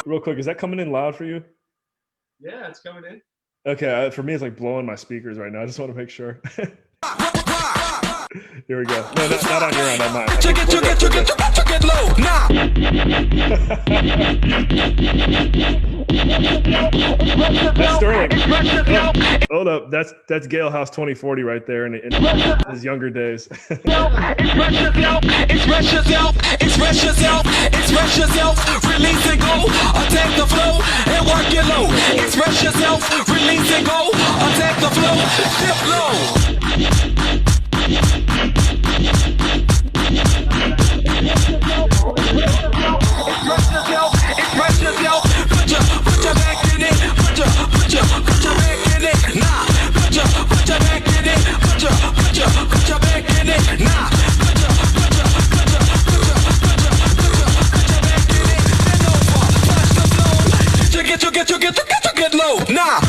Real quick, is that coming in loud for you? Yeah, it's coming in. Okay, for me, it's like blowing my speakers right now. I just want to make sure. Here we go. No, not on your end, on mine. Check it low. Nah. That's Sterling. Oh, hold up, that's Gale House 2040 right there in his younger days. Express yourself, release and go, attack the flow and work it low. Express yourself, release and go, attack the flow, dip low. Express yourself, put your back in it, put your back in it, nah, put your back in it, put your back in it, nah, put your back in it, bend over, touch the flow, get low, nah.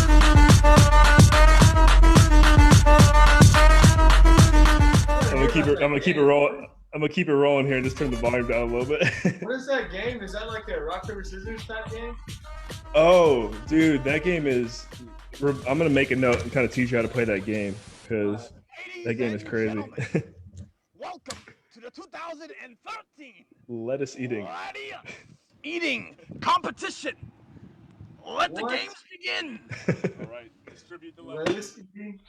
I'm gonna keep it rolling here and just turn the volume down a little bit. What is that game? Is that like a rock paper scissors type game? Oh, dude, that game is. I'm gonna make a note and kind of teach you how to play that game because that game is crazy. Welcome to the 2013 lettuce eating competition. Let the games begin. All right, distribute the Lettuce eating.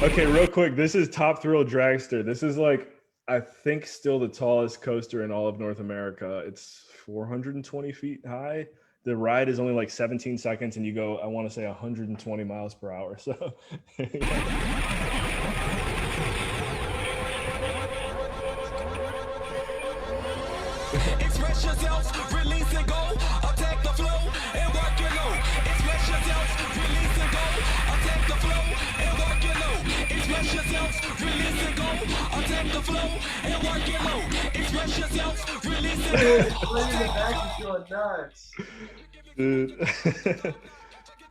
Okay, real quick, this is Top Thrill Dragster. This is like, I think, still the tallest coaster in all of North America. It's 420 feet high. The ride is only like 17 seconds, and you go, I want to say 120 miles per hour. So. Express yourself, release and go, attack the flow and work your low. Express yourself, release and go, attack the flow and work your low. Express yourself, release and go, attack the flow and work your low. Express yourself, release and go. Playing in the back is going nuts. Dude.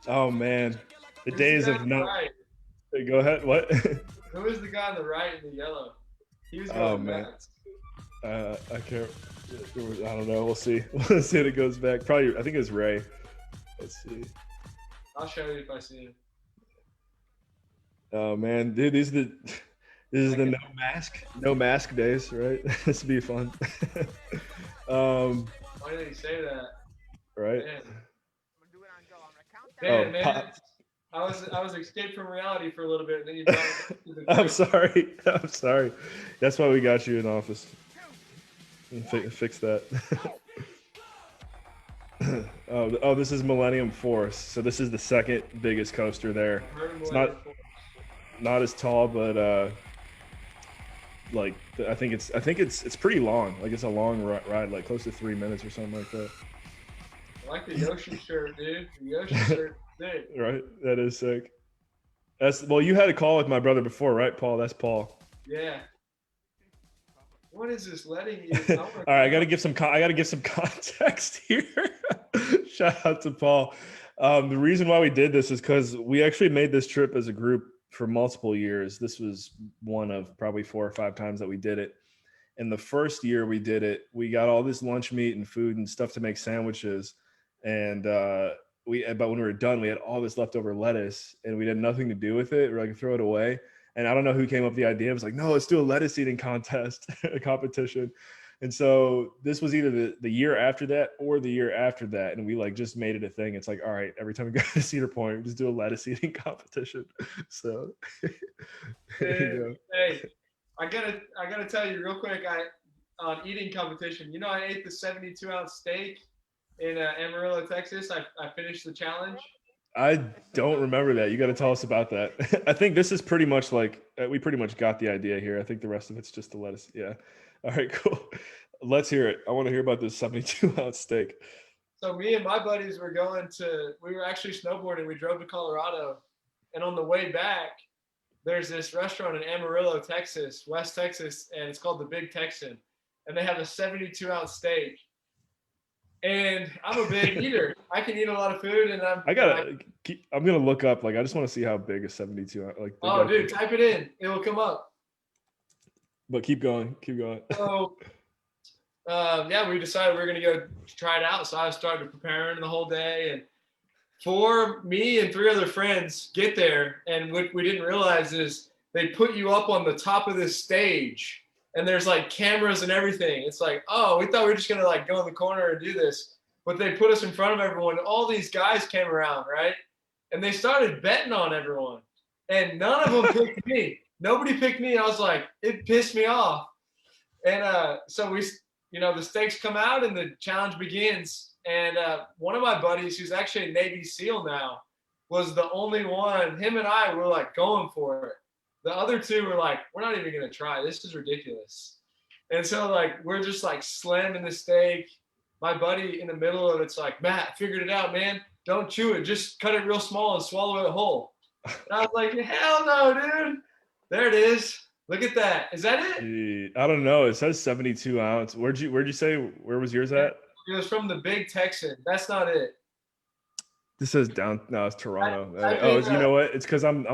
Oh man, the days of no. Right. Go ahead. What? Who was the guy on the right in the yellow? He was going nuts. I can't. I don't know. We'll see. We'll see if it goes back. Probably. I think it's Ray. Let's see. I'll show you if I see him. Oh man, dude, this is the no mask days, right? This would be fun. Why did he say that? Right. Man, man. I was escaped from reality for a little bit, and then you brought me to the I'm sorry. I'm sorry. That's why we got you in office. Fix that. Oh, this is Millennium Force. So this is the second biggest coaster there. It's not as tall, but like I think it's pretty long. Like it's a long ride, like close to 3 minutes or something like that. I like the Yoshi shirt, dude. The Yoshi shirt, sick. Right, that is sick. Well, you had a call with my brother before, right, Paul? That's Paul. Yeah. What is this letting you? All right, I gotta give some context here. Shout out to Paul. The reason why we did this is because we actually made this trip as a group for multiple years. This was one of probably 4 or 5 times that we did it. And the first year we did it, we got all this lunch meat and food and stuff to make sandwiches. And but when we were done, we had all this leftover lettuce and we had nothing to do with it. We're like, throw it away. And I don't know who came up with the idea. It was like, no, let's do a lettuce eating contest, a competition. And so this was either the year after that or the year after that. And we like just made it a thing. It's like, all right, every time we go to Cedar Point, we just do a lettuce eating competition. So hey, I gotta tell you real quick, on eating competition, you know, I ate the 72-ounce steak in Amarillo, Texas. I finished the challenge. I don't remember that. You got to tell us about that. I think this is pretty much like we pretty much got the idea here. I think the rest of it's just the lettuce. Yeah. All right, cool. Let's hear it. I want to hear about this 72-ounce steak. So me and my buddies were we were actually snowboarding. We drove to Colorado, and on the way back, there's this restaurant in Amarillo, Texas, West Texas, and it's called the Big Texan, and they have a 72-ounce steak. And I'm a big eater. I can eat a lot of food, and I'm gonna look up. Like, I just want to see how big a 72. Like, oh, dude, type it in. It will come up. But keep going. So, yeah, we decided we were gonna go try it out. So I started preparing the whole day, and me and 3 other friends get there, and what we didn't realize is they put you up on the top of this stage. And there's like cameras and everything. It's like, oh, we thought we were just gonna like go in the corner and do this, but they put us in front of everyone. All these guys came around, right? And they started betting on everyone, and none of them picked me. Nobody picked me. I was like, it pissed me off. And so the stakes come out and the challenge begins. And one of my buddies, who's actually a Navy SEAL now, was the only one. Him and I were like going for it. The other 2 were like, we're not even going to try. This is ridiculous. And so, like, we're just, like, slamming the steak. My buddy in the middle of it's like, Matt, figured it out, man. Don't chew it. Just cut it real small and swallow it whole. And I was like, hell no, dude. There it is. Look at that. Is that it? Gee, I don't know. It says 72 ounce. Where'd you say, where was yours at? It was from the Big Texan. That's not it. This says no, it's Toronto. You know what? It's because I'm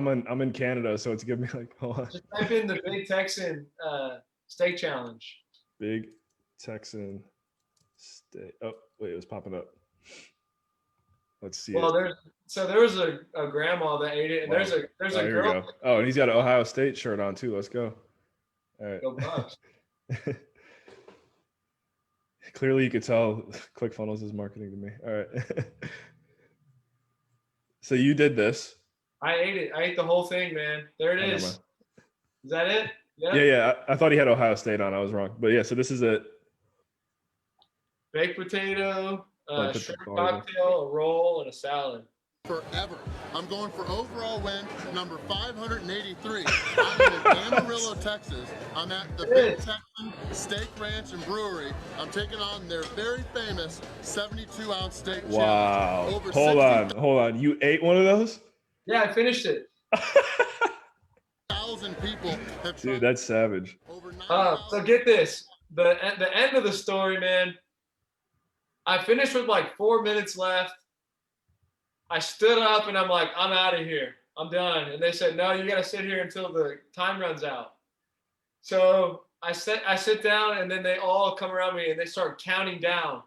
in Canada, so it's giving me like, hold on. Just type in the Big Texan steak challenge. Big Texan steak. Oh wait, it was popping up. Let's see. Well, there was a grandma that ate it, and there's a girl. Oh, and he's got an Ohio State shirt on too. Let's go. All right. Go Bucks. Clearly, you could tell ClickFunnels is marketing to me. All right. So you did this. I ate it. I ate the whole thing, man. There it is. Is that it? Yeah. Yeah. I thought he had Ohio State on. I was wrong. But yeah, so this is it. Baked potato, shrimp cocktail, a roll, and a salad. Forever. I'm going for overall win number 583. I'm in Amarillo, Texas. I'm at the Big Texan Steak Ranch and Brewery. I'm taking on their very famous 72-ounce steak challenge. Wow. Hold on. You ate one of those? Yeah, I finished it. 1,000 people have tried. Dude, that's savage. So get this. The end of the story, man. I finished with like 4 minutes left. I stood up and I'm like, I'm out of here. I'm done. And they said, no, you got to sit here until the time runs out. So I sit down, and then they all come around me and they start counting down.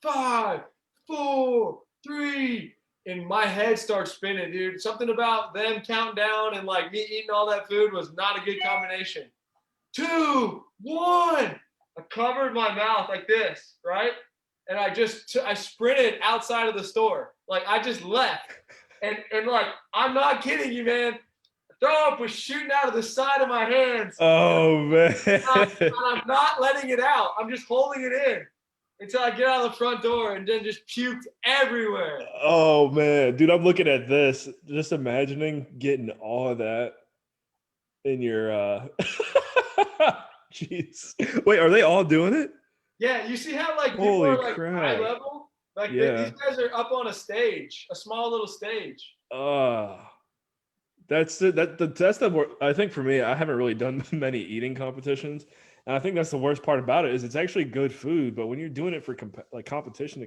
5, 4, 3. And my head starts spinning, dude. Something about them counting down and like me eating all that food was not a good combination. 2, 1. I covered my mouth like this, right? And I sprinted outside of the store. Like, I just left. And like, I'm not kidding you, man. Throw up was shooting out of the side of my hands. Oh man. And I'm not letting it out. I'm just holding it in until I get out of the front door and then just puked everywhere. Oh man, dude, I'm looking at this, just imagining getting all of that in your jeez. Wait, are they all doing it? Yeah, you see how like people Holy are like crap. high level? Like Yeah. these guys are up on a stage, a small little stage. That's the I think for me, I haven't really done many eating competitions, and I think that's the worst part about it is it's actually good food, but when you're doing it for like competition,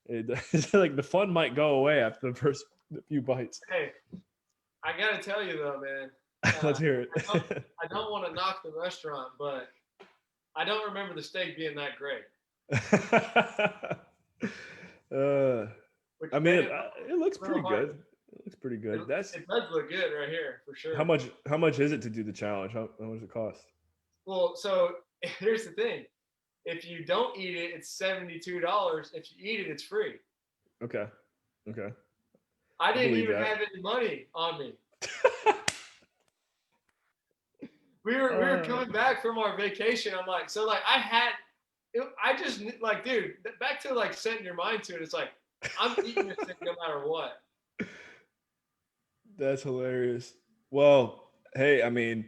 it's like the fun might go away after the first few bites. Hey, I gotta tell you though, man. Let's hear it. I don't want to knock the restaurant, but I don't remember the steak being that great. I mean, it looks pretty good. It looks pretty good. It does look good right here for sure. How much is it to do the challenge? How much does it cost? Well, so here's the thing. If you don't eat it, it's $72. If you eat it, it's free. Okay. I didn't believe even that. have any money on me. We were coming back from our vacation. I'm like, so like I just like, dude, back to like setting your mind to it. It's like, I'm eating this thing no matter what. That's hilarious. Well, hey, I mean,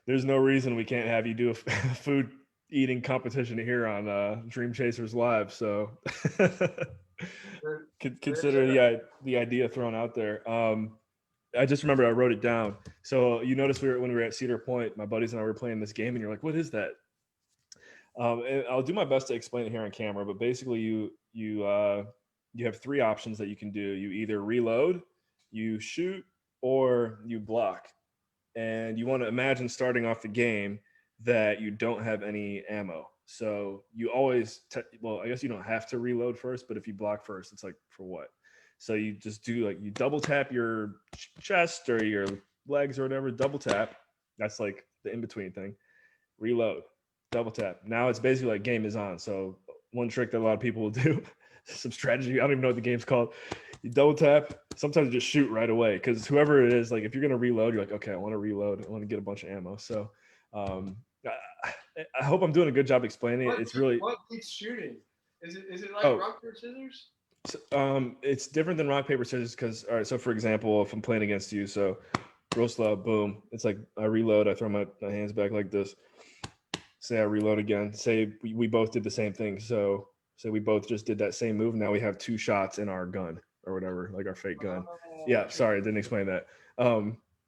there's no reason we can't have you do a food eating competition here on Dream Chasers Live. So consider the idea thrown out there. I just remember I wrote it down. So you noticed when we were at Cedar Point, my buddies and I were playing this game, and you're like, "What is that?" And I'll do my best to explain it here on camera. But basically, you have three options that you can do. You either reload, you shoot, or you block. And you want to imagine starting off the game that you don't have any ammo. So you always, well, I guess you don't have to reload first, but if you block first, it's like, for what? So you just do like, you double tap your chest or your legs or whatever, double tap. That's like the in-between thing. Reload, double tap. Now it's basically like game is on. So one trick that a lot of people will do, some strategy, I don't even know what the game's called. You double tap, sometimes you just shoot right away, because whoever it is, like if you're gonna reload, you're like, okay, I want to reload, I want to get a bunch of ammo. So I hope I'm doing a good job explaining it. It's really, what keeps shooting? Is it like rock paper scissors? It's different than rock paper scissors because, all right, so for example, if I'm playing against you, so real slow, boom, it's like I reload, I throw my hands back like this, say I reload again, say we both did the same thing, so say we both just did that same move, now we have two shots in our gun or whatever, like our fake gun. Yeah, sorry, I didn't explain that.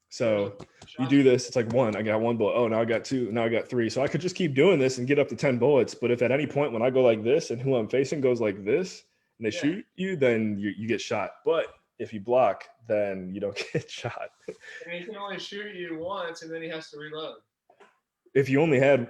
So you do this, it's like one, I got one bullet, oh, now I got two, now I got three. So I could just keep doing this and get up to 10 bullets, but if at any point when I go like this and who I'm facing goes like this and they shoot you, then you get shot. But if you block, then you don't get shot. And he can only shoot you once and then he has to reload. If you only had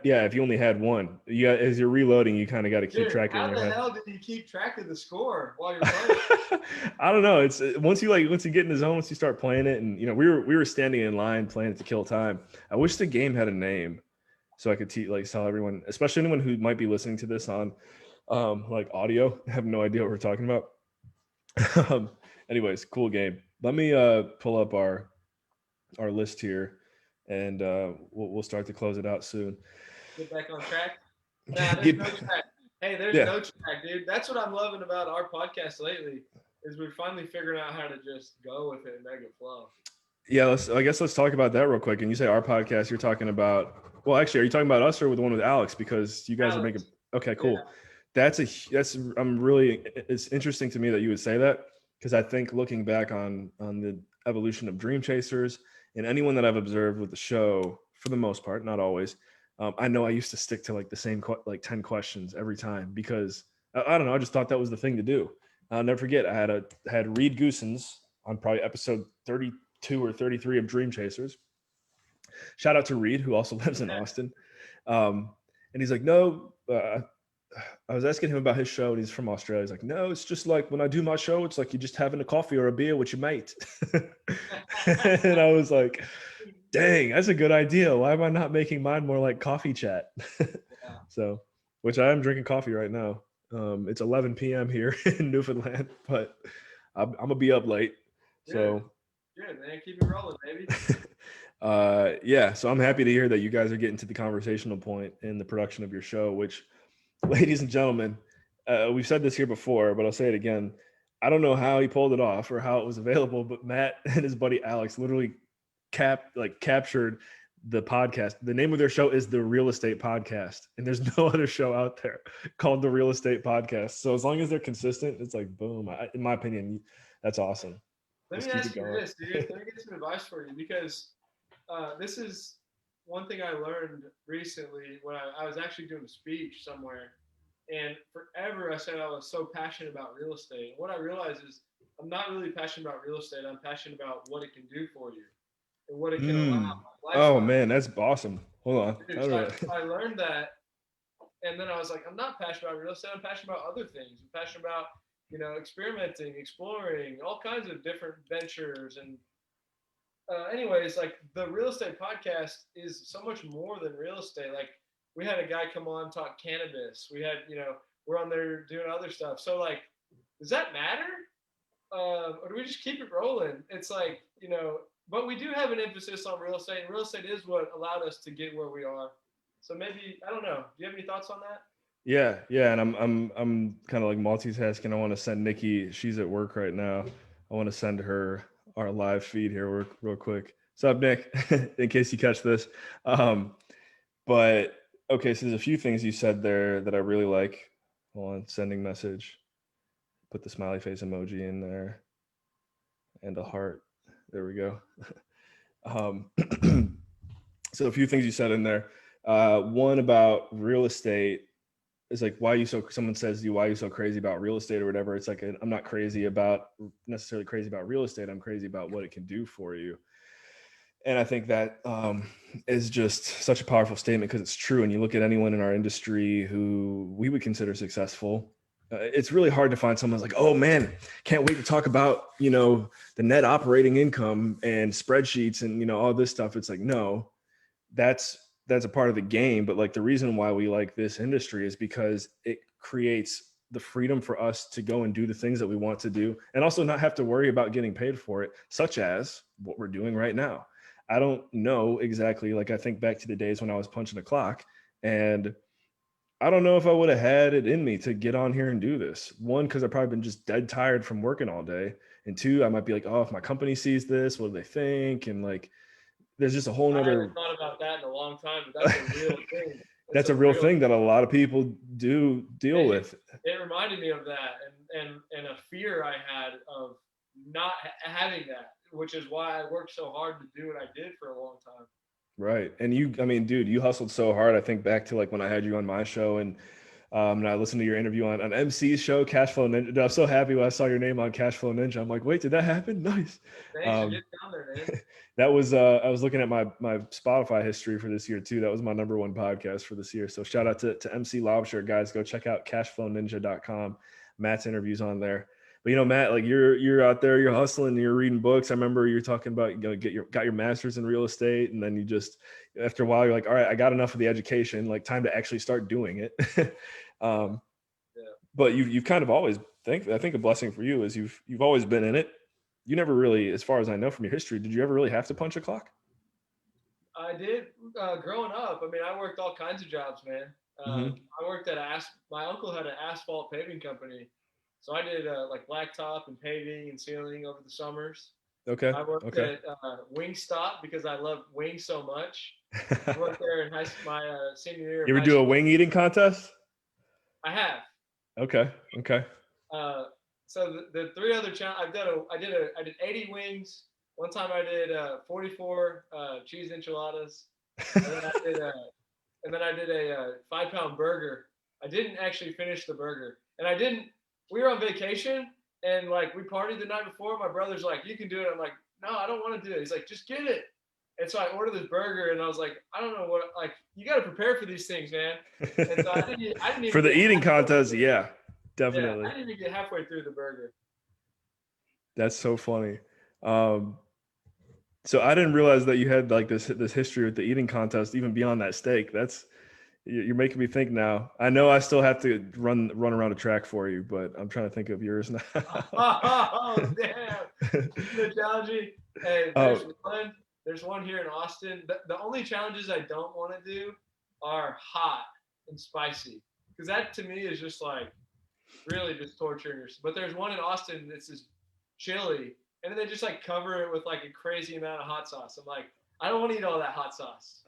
one, as you're reloading, you kind of got to keep track in your head. How the hell did you keep track of the score while you're playing? I don't know. It's once you get in the zone, once you start playing it, and we were standing in line playing it to kill time. I wish the game had a name, so I could tell everyone, especially anyone who might be listening to this on like audio. I have no idea what we're talking about. Anyways, cool game. Let me pull up our list here. And we'll start to close it out soon. Get back on track. Nah, there's no track. Hey, there's no track, dude. That's what I'm loving about our podcast lately, is we're finally figuring out how to just go with it and make it flow. Yeah, I guess let's talk about that real quick. And you say our podcast, you're talking about, well, actually, are you talking about us or with the one with Alex? Because you guys are making, okay, cool. Yeah. It's interesting to me that you would say that, because I think looking back on the evolution of Dream Chasers, and anyone that I've observed with the show, for the most part, not always, I know I used to stick to like the same 10 questions every time, because I don't know, I just thought that was the thing to do. I'll never forget, I had Reed Goosens on probably episode 32 or 33 of Dream Chasers. Shout out to Reed, who also lives in Austin. And he's like, no, I was asking him about his show, and he's from Australia. He's like, no, it's just like when I do my show, it's like you're just having a coffee or a beer with your mate. And I was like, dang, that's a good idea. Why am I not making mine more like coffee chat? So, which I am drinking coffee right now. It's 11 p.m. here in Newfoundland, but I'm gonna be up late. So Good, man. Keep it rolling, baby. yeah, so I'm happy to hear that you guys are getting to the conversational point in the production of your show, which, ladies and gentlemen, we've said this here before, but I'll say it again. I don't know how he pulled it off or how it was available, but Matt and his buddy Alex literally captured the podcast. The name of their show is The Real Estate Podcast, and there's no other show out there called The Real Estate Podcast. So as long as they're consistent, it's like boom. In my opinion, that's awesome. Let me ask you this, dude. Let me get some advice for you, because this is one thing I learned recently when I was actually doing a speech somewhere. And forever I said I was so passionate about real estate. What I realized is I'm not really passionate about real estate. I'm passionate about what it can do for you and what it can allow. Oh man, that's awesome. Hold on. Dude, so I learned that, and then I was like, I'm not passionate about real estate. I'm passionate about other things. I'm passionate about, experimenting, exploring, all kinds of different ventures. And anyways, like the Real Estate Podcast is so much more than real estate. Like we had a guy come on talk cannabis. We had, we're on there doing other stuff. So like, does that matter? Or do we just keep it rolling? It's like, but we do have an emphasis on real estate, and real estate is what allowed us to get where we are. So maybe, I don't know. Do you have any thoughts on that? Yeah, and I'm kind of like multitasking. I want to send Nikki. She's at work right now. I want to send her our live feed here real quick. What's up, Nick? In case you catch this. But okay, so there's a few things you said there that I really like. Hold on, sending message. Put the smiley face emoji in there, and a heart. There we go. So a few things you said in there. One about real estate is like, someone says to you, why are you so crazy about real estate or whatever? It's like, I'm not necessarily crazy about real estate. I'm crazy about what it can do for you. And I think that is just such a powerful statement because it's true. And you look at anyone in our industry who we would consider successful, it's really hard to find someone who's like, oh man, can't wait to talk about, the net operating income and spreadsheets and, all this stuff. It's like, no, that's a part of the game. But like the reason why we like this industry is because it creates the freedom for us to go and do the things that we want to do and also not have to worry about getting paid for it, such as what we're doing right now. I don't know exactly. Like I think back to the days when I was punching a clock, and I don't know if I would have had it in me to get on here and do this. One, because I've probably been just dead tired from working all day. And two, I might be like, oh, if my company sees this, what do they think? And like, there's just a whole nother. I haven't thought about that in a long time, but that's a real thing. That's a real thing that a lot of people do deal with. It reminded me of that and a fear I had of not having that, which is why I worked so hard to do what I did for a long time. Right. And dude, you hustled so hard. I think back to like when I had you on my show and I listened to your interview on MC's show, Cashflow Ninja. Dude, I was so happy when I saw your name on Cashflow Ninja. I'm like, wait, did that happen? Nice. Thanks for getting down there, man. That was, I was looking at my Spotify history for this year too. That was my #1 podcast for this year. So shout out to MC Lobster, guys. Go check out cashflowninja.com. Matt's interviews on there. But Matt, like you're out there, you're hustling, you're reading books. I remember you're talking about got your master's in real estate, and then you just after a while you're like, all right, I got enough of the education, like time to actually start doing it. Yeah. But you've kind of always I think a blessing for you is you've always been in it. You never really, as far as I know from your history, did you ever really have to punch a clock? I did growing up. I mean, I worked all kinds of jobs, man. I worked at my uncle had an asphalt paving company. So I did like blacktop and paving and sealing over the summers. Okay. I worked at Wingstop because I love wings so much. I worked there in my senior year. You ever do a wing eating contest? I have. Okay. So the three other I did 80 wings. One time I did 44 cheese enchiladas. And then I did a 5-pound burger. I didn't actually finish the burger, and we were on vacation and like we partied the night before. My brother's like, you can do it. I'm like, no, I don't want to do it. He's like, just get it. And so I ordered this burger and I was like, I don't know what, like, you got to prepare for these things, man. And so I didn't even for the eating contest. Yeah, definitely. Yeah, I didn't even get halfway through the burger. That's so funny. So I didn't realize that you had like this history with the eating contest, even beyond that steak. You're making me think now. I know I still have to run around a track for you, but I'm trying to think of yours now. Oh, damn. The challenge. Hey, Oh. there's one here in Austin. The only challenges I don't want to do are hot and spicy, because that to me is just like really just torturing yourself. But there's one in Austin that's just chili, and then they just like cover it with like a crazy amount of hot sauce. I'm like, I don't want to eat all that hot sauce.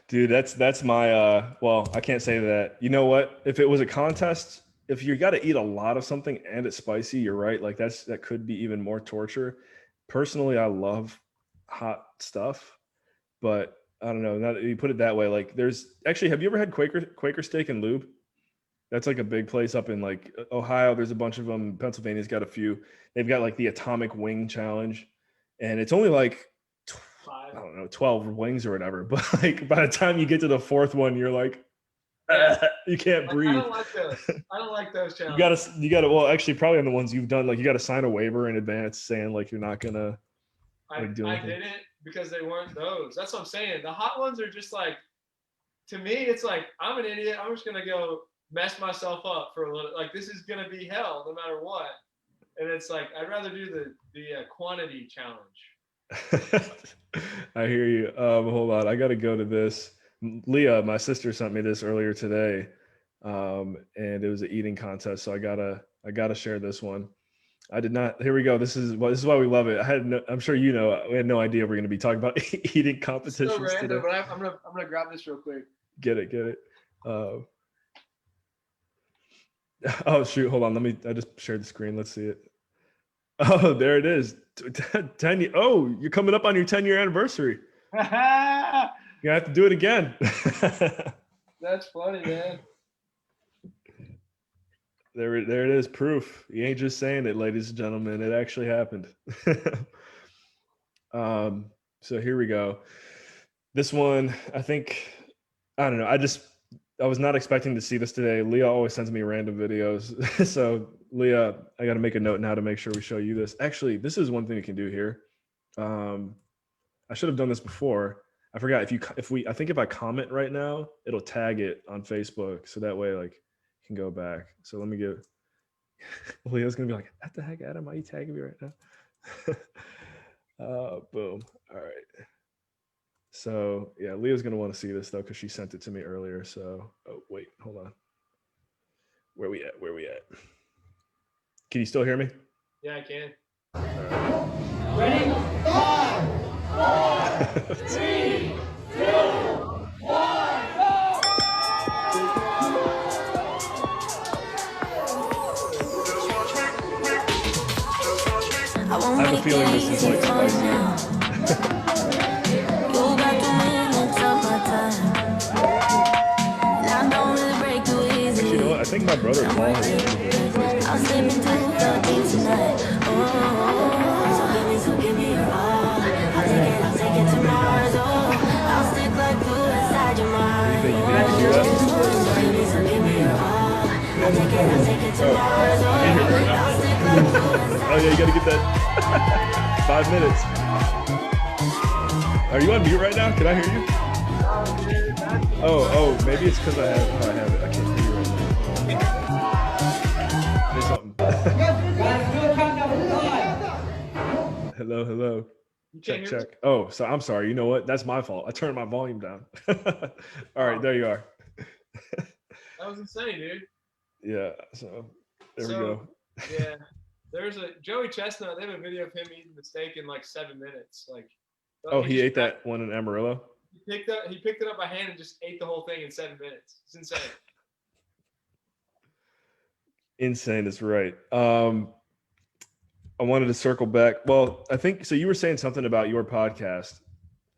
Dude, that's my well, I can't say that. You know what? If it was a contest, if you got to eat a lot of something and it's spicy, you're right. Like that could be even more torture. Personally, I love hot stuff, but I don't know. Now that you put it that way, like there's actually, have you ever had Quaker Steak and Lube? That's like a big place up in like Ohio. There's a bunch of them. Pennsylvania's got a few. They've got like the Atomic Wing Challenge, and it's only like I don't know, 12 wings or whatever. But like by the time you get to the fourth one, you're like, you can't breathe. I don't like those. I don't like those challenges. You gotta. Well, actually, probably on the ones you've done, like you got to sign a waiver in advance saying like you're not gonna. I didn't, because they weren't those. That's what I'm saying. The hot ones are just like, to me, it's like I'm an idiot. I'm just gonna go mess myself up for a little. Like this is gonna be hell no matter what. And it's like I'd rather do the quantity challenge. I hear you. Hold on, I got to go to this. Leah, my sister, sent me this earlier today, and it was an eating contest. So I gotta share this one. I did not. Here we go. This is why we love it. I'm sure you know. We had no idea we're going to be talking about eating competitions. So random, today. but I'm gonna grab this real quick. Get it. Oh shoot! Hold on. I just shared the screen. Let's see it. Oh, there it is. 10. Oh, you're coming up on your 10-year anniversary. You have to do it again. That's funny, man. There it is. Proof. You ain't just saying it, ladies and gentlemen. It actually happened. So here we go. This one, I don't know. I was not expecting to see this today. Leah always sends me random videos. So Leah, I got to make a note now to make sure we show you this. Actually, this is one thing we can do here. I should have done this before. I forgot if I comment right now, it'll tag it on Facebook. So that way, like, you can go back. So let me get, Leah's going to be like, what the heck, Adam? Why are you tagging me right now? Boom. All right. So yeah, Leah's going to want to see this though, because she sent it to me earlier. So, oh, wait, hold on. Where we at? Can you still hear me? Yeah, I can. All right. Ready? 5, 4, 3, 2, 1. I have a feeling this is like spicy. Actually, you know what? I think my brother Paul has I'll slip into the things tonight. So give me your all. I'll take it to Mars. I'll stick like glue inside your mind. So give me your all. I'll take it to Mars. I'll stick like glue inside. Oh yeah, you gotta get that 5 minutes. Are you on mute right now? Can I hear you? Oh, maybe it's because I have it. I can't hear you right now. Say something. Hello. Check. Oh, so I'm sorry. You know what? That's my fault. I turned my volume down. All right, there you are. That was insane, dude. Yeah. So there we go. Yeah. There's a Joey Chestnut. They have a video of him eating the steak in like 7 minutes. Like, oh, he ate that one in Amarillo. He picked it up by hand and just ate the whole thing in 7 minutes. It's insane. Insane is right. I wanted to circle back. Well, I think so. You were saying something about your podcast,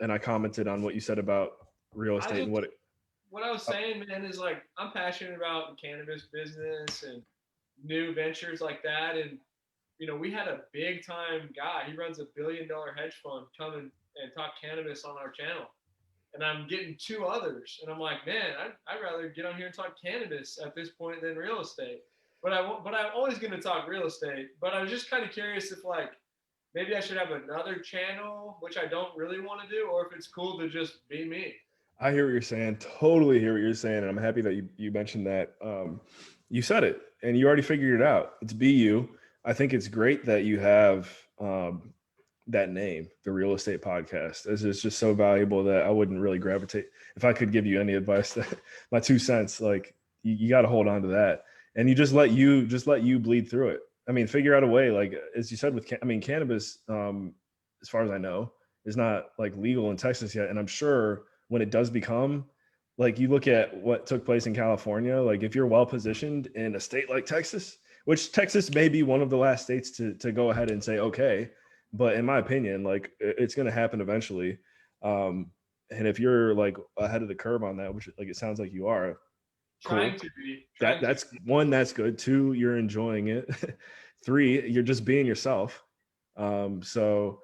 and I commented on what you said about real estate and what I was saying, man, is like I'm passionate about the cannabis business and new ventures like that. And you know, we had a big time guy. He runs a $1 billion hedge fund come and talk cannabis on our channel. And I'm getting 2 others, and I'm like, man, I'd rather get on here and talk cannabis at this point than real estate. But I'm always going to talk real estate. But I was just kind of curious if like maybe I should have another channel, which I don't really want to do, or if it's cool to just be me. I hear what you're saying. Totally hear what you're saying, and I'm happy that you mentioned that. You said it, and you already figured it out. It's be you. I think it's great that you have that name, the Real Estate Podcast. It's just so valuable that I wouldn't really gravitate. If I could give you any advice, that my 2 cents, like you got to hold on to that, and you just let you bleed through it. I mean, figure out a way, like as you said, with cannabis, as far as I know, is not like legal in Texas yet, and I'm sure when it does become, like you look at what took place in California, like if you're well positioned in a state like Texas, which Texas may be one of the last states to go ahead and say, okay, but in my opinion, like it's going to happen eventually. And if you're like ahead of the curve on that, which like it sounds like you are, cool. Trying to be. That's one, that's good. Two, you're enjoying it. Three, you're just being yourself. So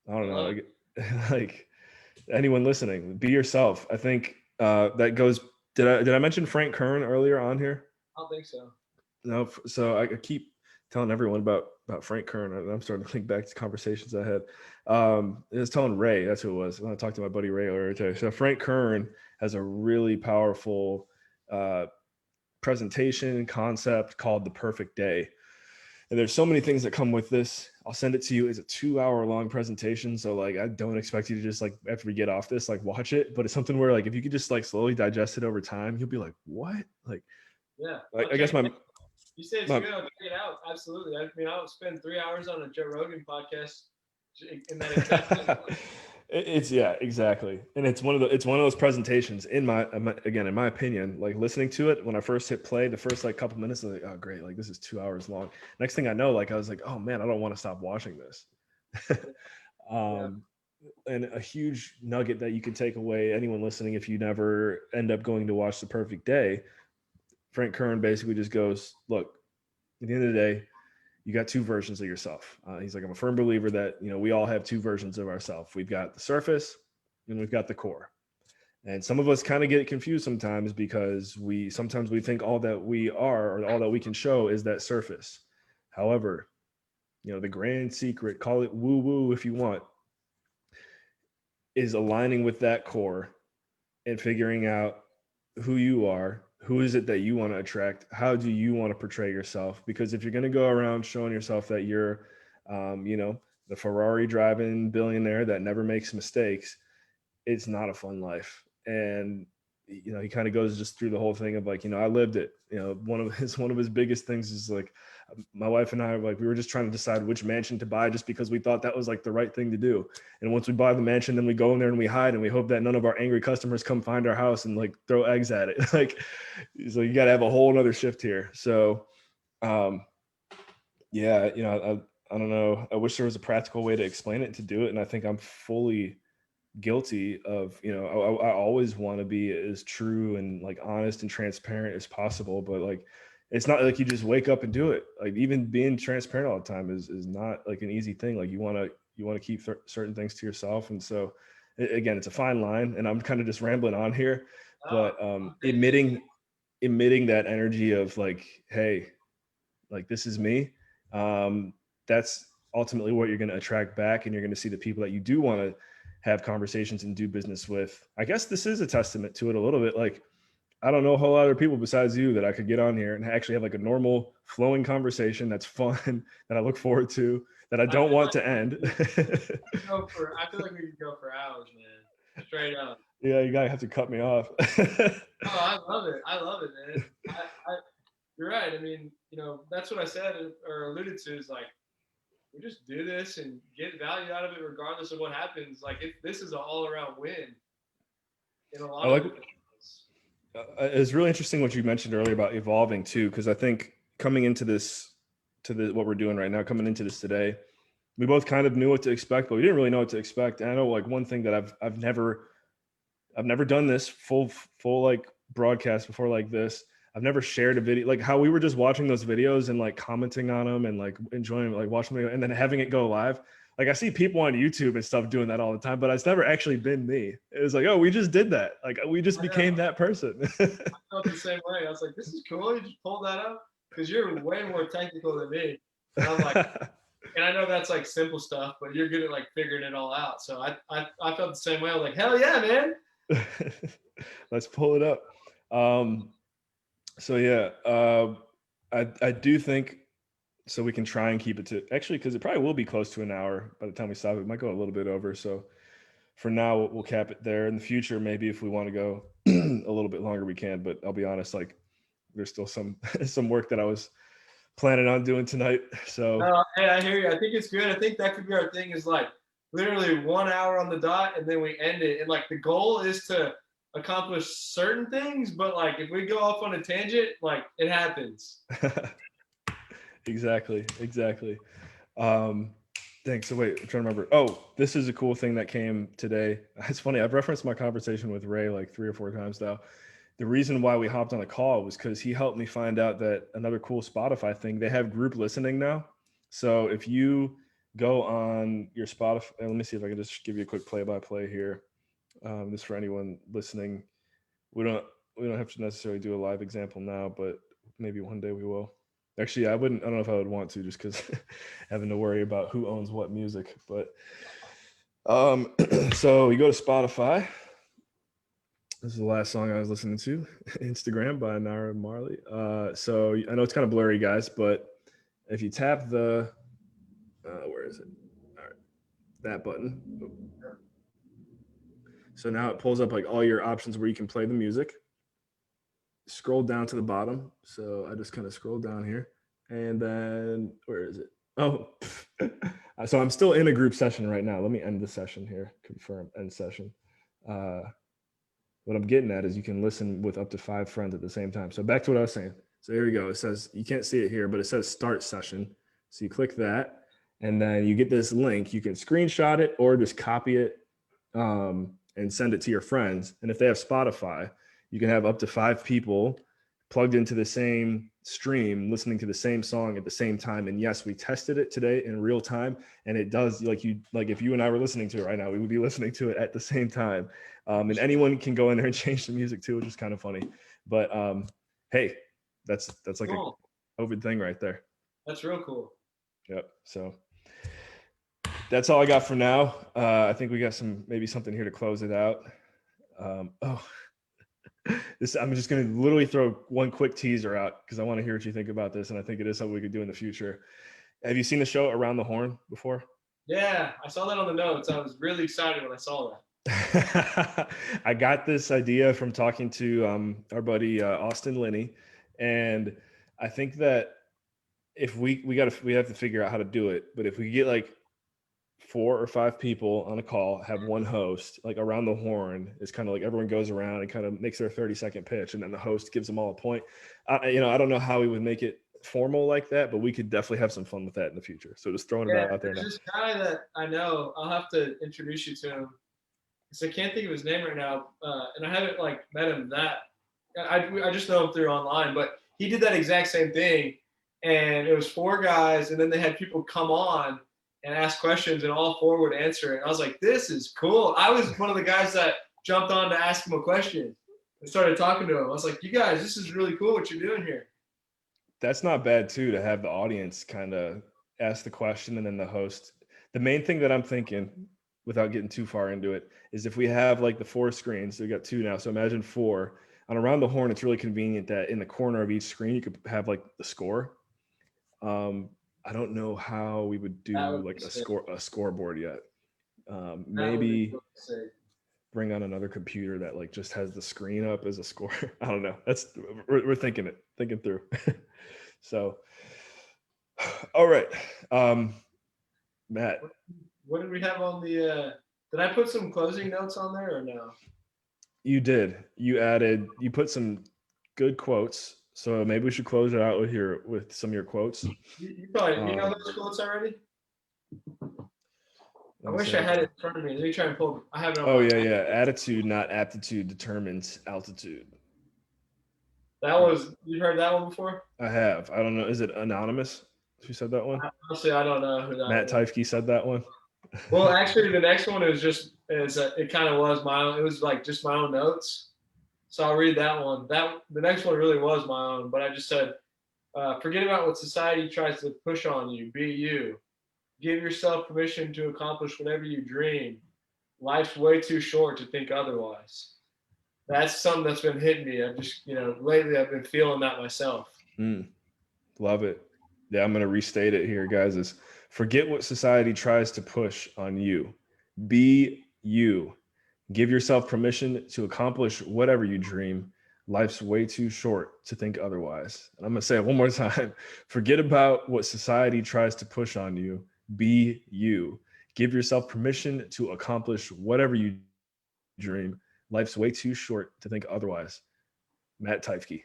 I don't know, like anyone listening, be yourself. I think that goes. Did I mention Frank Kern earlier on here? I don't think so. No. So I keep telling everyone about Frank Kern. I'm starting to think back to conversations I had. It was telling Ray, that's who it was. When I talked to my buddy Ray earlier today. So Frank Kern has a really powerful presentation concept called The Perfect Day. And there's so many things that come with this. I'll send it to you. It's a 2-hour long presentation. So like, I don't expect you to just like, after we get off this, like watch it, but it's something where like, if you could just like slowly digest it over time, you'll be like, what? Like, yeah. I guess You say it's good, I'll check it out. Absolutely. I mean, I'll spend 3 hours on a Joe Rogan podcast in that exact It's yeah, exactly. And it's one of those presentations in my opinion, like listening to it when I first hit play, the first like couple minutes, I was like, oh great, like this is 2 hours long. Next thing I know, like I was like, oh man, I don't want to stop watching this. And a huge nugget that you can take away, anyone listening, if you never end up going to watch The Perfect Day, Frank Kern basically just goes, look, at the end of the day, you got two versions of yourself. He's like, I'm a firm believer that, we all have two versions of ourselves. We've got the surface and we've got the core. And some of us kind of get confused sometimes because we think all that we are or all that we can show is that surface. However, the grand secret, call it woo-woo if you want, is aligning with that core and figuring out who you are. Who is it that you want to attract? How do you want to portray yourself? Because if you're going to go around showing yourself that you're, the Ferrari driving billionaire that never makes mistakes, it's not a fun life. And, he kind of goes just through the whole thing of like, I lived it. One of his biggest things is like, my wife and I, like, we were just trying to decide which mansion to buy just because we thought that was like the right thing to do. And once we buy the mansion, then we go in there and we hide and we hope that none of our angry customers come find our house and like throw eggs at it. Like, so you got to have a whole nother shift here. So, yeah, I don't know. I wish there was a practical way to explain it and to do it. And I think I'm fully guilty of, I always want to be as true and like honest and transparent as possible, but like it's not like you just wake up and do it. Like even being transparent all the time is not like an easy thing. Like you want to keep certain things to yourself, and so again, it's a fine line. And I'm kind of just rambling on here, but emitting that energy of like, hey, like this is me. That's ultimately what you're going to attract back, and you're going to see the people that you do want to have conversations and do business with. I guess this is a testament to it a little bit. Like, I don't know a whole lot of people besides you that I could get on here and actually have like a normal flowing conversation that's fun, that I look forward to, that I don't want to end. I feel like we could go for hours, man. Straight up. Yeah, you gotta have to cut me off. I love it, man. You're right. I mean, that's what I said or alluded to is like, we just do this and get value out of it regardless of what happens. Like, this is an all-around win in a lot of ways. It's really interesting what you mentioned earlier about evolving too, because I think coming into what we're doing right now, coming into this today, we both kind of knew what to expect, but we didn't really know what to expect. And I know like one thing that I've never done this full like broadcast before like this. I've never shared a video, like how we were just watching those videos and like commenting on them and like enjoying, like watching them and then having it go live. Like I see people on YouTube and stuff doing that all the time, but it's never actually been me. It was like, oh, we just did that. Like we just became that person. I felt the same way. I was like, this is cool. You just pulled that up because you're way more technical than me. And I'm like, and I know that's like simple stuff, but you're good at like figuring it all out. So I felt the same way. I was like, hell yeah, man. Let's pull it up. So yeah, I do think so we can try and keep it to actually, because it probably will be close to an hour by the time we stop. It might go a little bit over. So for now, we'll cap it there. In the future, maybe if we want to go a little bit longer, we can. But I'll be honest, like there's still some some work that I was planning on doing tonight. So Hey, I hear you. I think it's good. I think that could be our thing. Is like literally 1 hour on the dot, and then we end it. And like the goal is to accomplish certain things, but like if we go off on a tangent, like it happens. exactly. Thanks. So wait, I'm trying to remember. Oh, this is a cool thing that came today. It's funny. I've referenced my conversation with Ray like 3 or 4 times now. The reason why we hopped on the call was because he helped me find out that another cool Spotify thing, they have group listening now. So if you go on your Spotify, let me see if I can just give you a quick play-by-play here. This for anyone listening. We don't have to necessarily do a live example now, but maybe one day we will. Actually, I don't know if I would want to, just because having to worry about who owns what music. But so you go to Spotify. This is the last song I was listening to, Instagram by Nara Marley. So I know it's kind of blurry, guys, but if you tap the, where is it? All right, that button. So now it pulls up like all your options where you can play the music. Scroll down to the bottom. So I just kind of scroll down here, and then where is it? Oh, so I'm still in a group session right now. Let me end the session here. Confirm end session. What I'm getting at is you can listen with up to 5 friends at the same time. So back to what I was saying. So here we go. It says, you can't see it here, but it says start session. So you click that, and then you get this link. You can screenshot it or just copy it and send it to your friends. And if they have Spotify, you can have up to 5 people plugged into the same stream, listening to the same song at the same time. And yes, we tested it today in real time, and it does, like if you and I were listening to it right now, we would be listening to it at the same time. And anyone can go in there and change the music too, which is kind of funny. But hey, that's like cool. A COVID thing right there. That's real cool. Yep. So that's all I got for now. I think we got maybe something here to close it out. I'm just going to literally throw one quick teaser out because I want to hear what you think about this. And I think it is something we could do in the future. Have you seen the show Around the Horn before? Yeah, I saw that on the notes. I was really excited when I saw that. I got this idea from talking to our buddy Austin Linney. And I think that if we have to figure out how to do it. But if we get like 4 or 5 people on a call, have one host, like Around the Horn is kind of like everyone goes around and kind of makes their 30-second pitch, and then the host gives them all a point. I don't know how we would make it formal like that, but we could definitely have some fun with that in the future. So just throwing it out there now. There's this guy that I know. I'll have to introduce you to him. So I can't think of his name right now, and I haven't like met him that. I just know him through online, but he did that exact same thing, and it was 4 guys, and then they had people come on and ask questions, and all 4 would answer it. I was like, this is cool. I was one of the guys that jumped on to ask him a question and started talking to him. I was like, you guys, this is really cool what you're doing here. That's not bad too, to have the audience kind of ask the question and then the host. The main thing that I'm thinking, without getting too far into it, is if we have like the 4 screens, so we got 2 now. So imagine 4. On Around the Horn, it's really convenient that in the corner of each screen, you could have like the score. I don't know how we would do like a scoreboard yet. Maybe bring on another computer that like just has the screen up as a score. I don't know. We're thinking through. So, all right, Matt. What did we have on the? Did I put some closing notes on there or no? You did. You put some good quotes. So maybe we should close it out with some of your quotes. You probably know those quotes already. I wish I had it in front of me. Let me try and pull. I have it. Oh yeah. Attitude, not aptitude, determines altitude. You heard that one before? I have. I don't know. Is it anonymous? Who said that one? Honestly, I don't know who that. Matt Teifke said that one. Well, actually, the next one it kind of was my own. It was like just my own notes. So I'll read that one. The next one really was my own, but I just said, forget about what society tries to push on you. Be you. Give yourself permission to accomplish whatever you dream. Life's way too short to think otherwise. That's something that's been hitting me. I've just, lately I've been feeling that myself. Love it. Yeah, I'm going to restate it here, guys. Is forget what society tries to push on you. Be you. Give yourself permission to accomplish whatever you dream. Life's way too short to think otherwise. And I'm going to say it one more time. Forget about what society tries to push on you. Be you. Give yourself permission to accomplish whatever you dream. Life's way too short to think otherwise. Matt Teifke.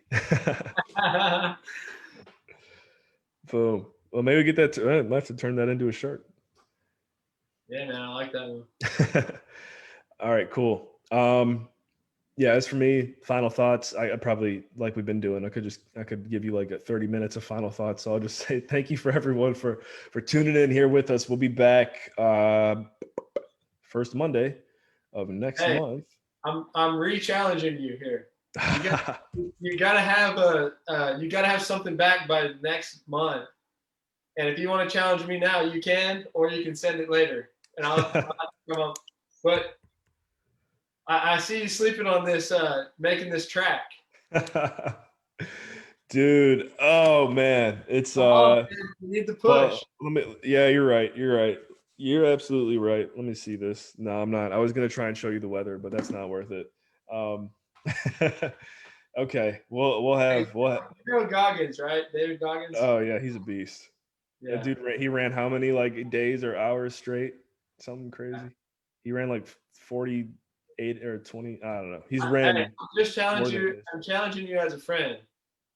Boom. Well, maybe we get that. I might have to turn that into a shirt. Yeah, man, I like that one. All right, cool. Yeah, as for me, final thoughts. I probably, like we've been doing, I could give you like 30 minutes of final thoughts. So I'll just say thank you for everyone for tuning in here with us. We'll be back first Monday of next month. I'm re-challenging you here. You gotta have something back by next month. And if you want to challenge me now, you can, or you can send it later, and I'll come up. But I see you sleeping on this, making this track. Dude, oh man, it's you need to push. Yeah, you're right. You're absolutely right. Let me see this. No, I'm not. I was gonna try and show you the weather, but that's not worth it. Okay, we'll have Goggins, right? David Goggins. Oh yeah, he's a beast. Yeah. That dude, he ran how many like days or hours straight? Something crazy. He ran like 48 or 20. I don't know. He's ran. I'm just challenging you. I'm challenging you as a friend.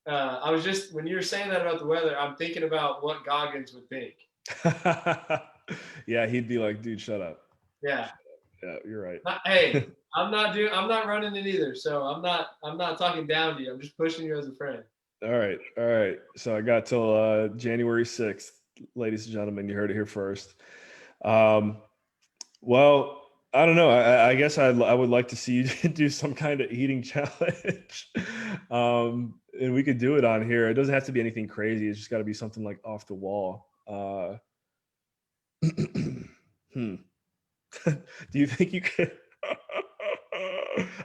I was just, when you were saying that about the weather, I'm thinking about what Goggins would think. Yeah, he'd be like, dude, shut up. Yeah. Yeah, you're right. Hey, I'm not running it either. So I'm not talking down to you. I'm just pushing you as a friend. All right. So I got till January 6th, ladies and gentlemen. You heard it here first. Well, I don't know. I guess I would like to see you do some kind of eating challenge. And we could do it on here. It doesn't have to be anything crazy. It's just got to be something like off the wall. Do you think you could?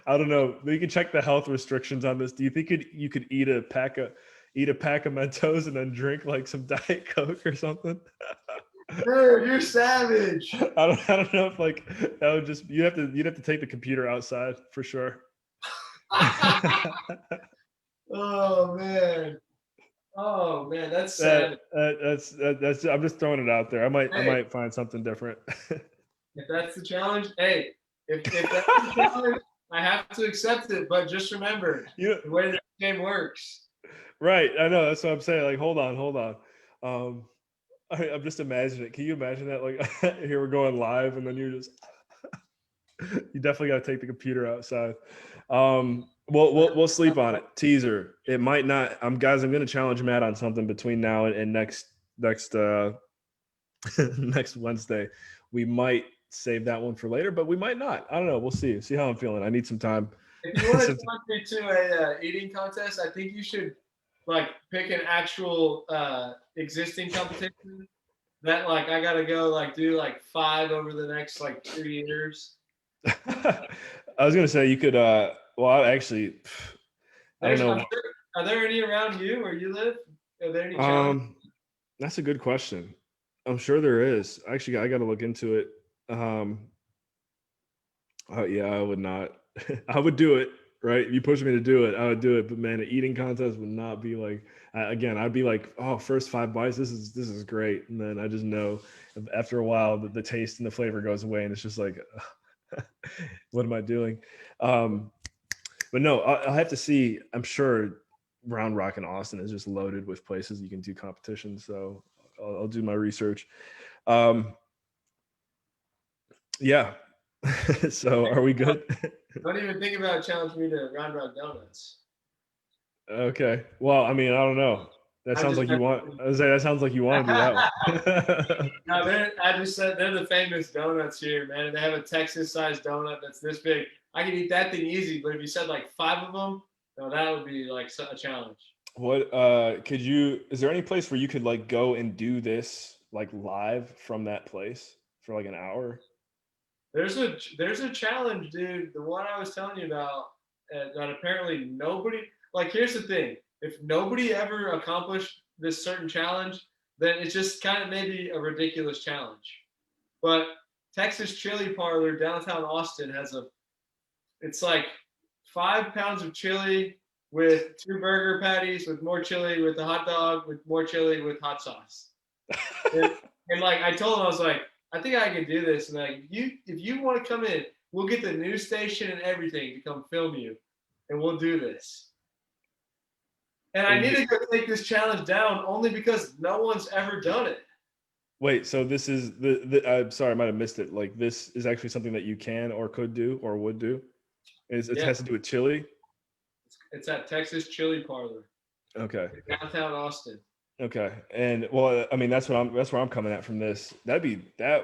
I don't know. You can check the health restrictions on this. Do you think you could eat a pack of Mentos and then drink like some Diet Coke or something? Dude, you're savage. I don't know if like that would just you'd have to take the computer outside for sure. Oh man, that's sad. That's I'm just throwing it out there. I might find something different. If that's the challenge, hey, if that's the challenge, I have to accept it. But just remember the way the game works. Right, I know. That's what I'm saying. Like, hold on. I'm just imagining it. Can you imagine that? Like, here we're going live, and then you're just you definitely got to take the computer outside. We'll sleep on it. Teaser. It might not. Guys, I'm going to challenge Matt on something between now and next next Wednesday. We might save that one for later, but we might not. I don't know. We'll see. See how I'm feeling. I need some time. If you want to talk me to a eating contest, I think you should like pick an actual existing competition that like I gotta go like do like 5 over the next like 2 years. I was gonna say you could. Well, I don't know. Are there any around you where you live? Are there any challenges? That's a good question. I'm sure there is. Actually, I got to look into it. Yeah, I would not. I would do it, right? If you push me to do it, I would do it. But man, an eating contest would not be like. Again, I'd be like, oh, first 5 bites, this is great, and then I just know after a while the taste and the flavor goes away, and it's just like, what am I doing? But no, I'll have to see. I'm sure Round Rock in Austin is just loaded with places you can do competitions. So I'll do my research. Yeah. So are we good? Don't even think about challenging me to Round Rock Donuts. Okay. Well, I mean, I don't know. That sounds like you want. I was saying that sounds like you want to do that one. No, I just said they're the famous donuts here, man. They have a Texas-sized donut that's this big. I could eat that thing easy, but if you said like 5 of them, no, that would be like a challenge. What could you? Is there any place where you could like go and do this like live from that place for like an hour? There's a challenge, dude. The one I was telling you about that apparently nobody. Like, here's the thing: if nobody ever accomplished this certain challenge, then it's just kind of maybe a ridiculous challenge. But Texas Chili Parlor downtown Austin it's like 5 pounds of chili with 2 burger patties with more chili with a hot dog with more chili with hot sauce. And like I told him, I was like, I think I can do this. And like, if you want to come in, we'll get the news station and everything to come film you, and we'll do this. And I need to go take this challenge down only because no one's ever done it. Wait, so this is I'm sorry, I might have missed it. Like this is actually something that you can or could do or would do. It has to do with chili. It's at Texas Chili Parlor. Okay. Downtown Austin. Okay. And well, I mean, that's where I'm coming at from this. That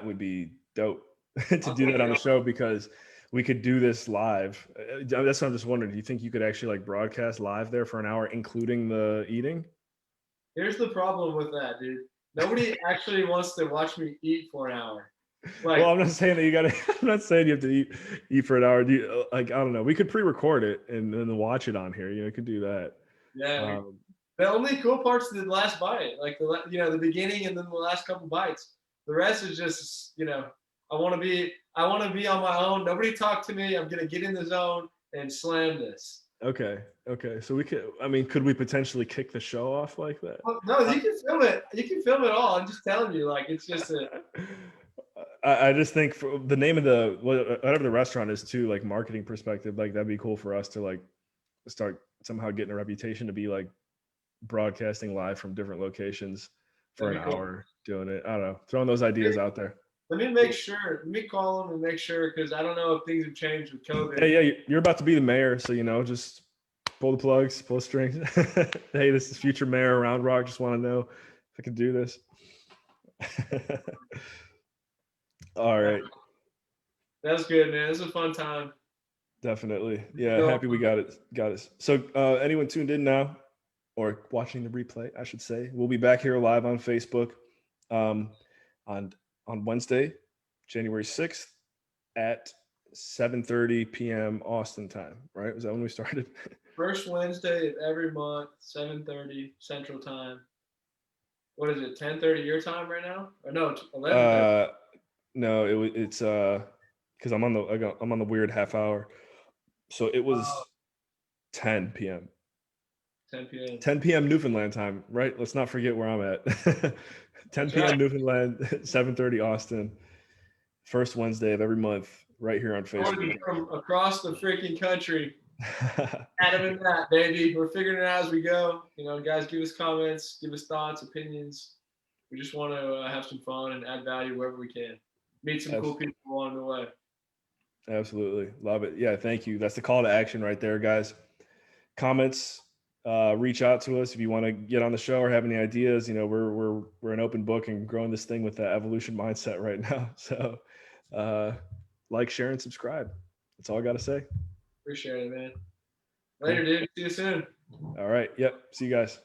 would be dope to do that on the show, because we could do this live. That's what I'm just wondering. Do you think you could actually like broadcast live there for an hour, including the eating? Here's the problem with that, dude. Nobody actually wants to watch me eat for an hour. Like, well, I'm not saying that you got to. I'm not saying you have to eat for an hour. Do you, like, I don't know. We could pre-record it and then watch it on here. You know, we could do that. Yeah. The only cool part's the last bite, like the beginning and then the last couple bites. The rest is just, I want to be on my own. Nobody talk to me. I'm gonna get in the zone and slam this. Okay. So could we potentially kick the show off like that? Well, no, you can film it. You can film it all. I'm just telling you, like, it's just I just think for the name of whatever the restaurant is too, like marketing perspective, like that'd be cool for us to like start somehow getting a reputation to be like broadcasting live from different locations for an hour doing it. I don't know, throwing those ideas out there. Let me call them and make sure, because I don't know if things have changed with COVID. Yeah, you're about to be the mayor, so just pull the plugs, pull the strings. Hey, this is future mayor Round Rock. Just want to know if I can do this. All right. That was good, man. This was a fun time. Definitely. Yeah, happy we got it. So anyone tuned in now or watching the replay, I should say, we'll be back here live on Facebook on Wednesday, January 6th at 7:30 p.m. Austin time, right? Was that when we started? First Wednesday of every month, 7:30 Central Time. What is it, 10:30 your time right now? Or no, 11:30. No, it's because I'm on the weird half hour, so it was 10 p.m. 10 p.m. 10 p.m. Newfoundland time, right? Let's not forget where I'm at. 10 p.m. Newfoundland, 7:30 Austin. First Wednesday of every month, right here on Facebook. From across the freaking country. Adam and Matt, baby. We're figuring it out as we go. Guys, give us comments, give us thoughts, opinions. We just want to have some fun and add value wherever we can. Meet some cool people along the way. Absolutely. Love it. Yeah, thank you. That's the call to action right there, guys. Comments, reach out to us if you want to get on the show or have any ideas. We're an open book and growing this thing with that evolution mindset right now. So like, share, and subscribe. That's all I got to say. Appreciate it, man. Later, dude. See you soon. All right. Yep. See you guys.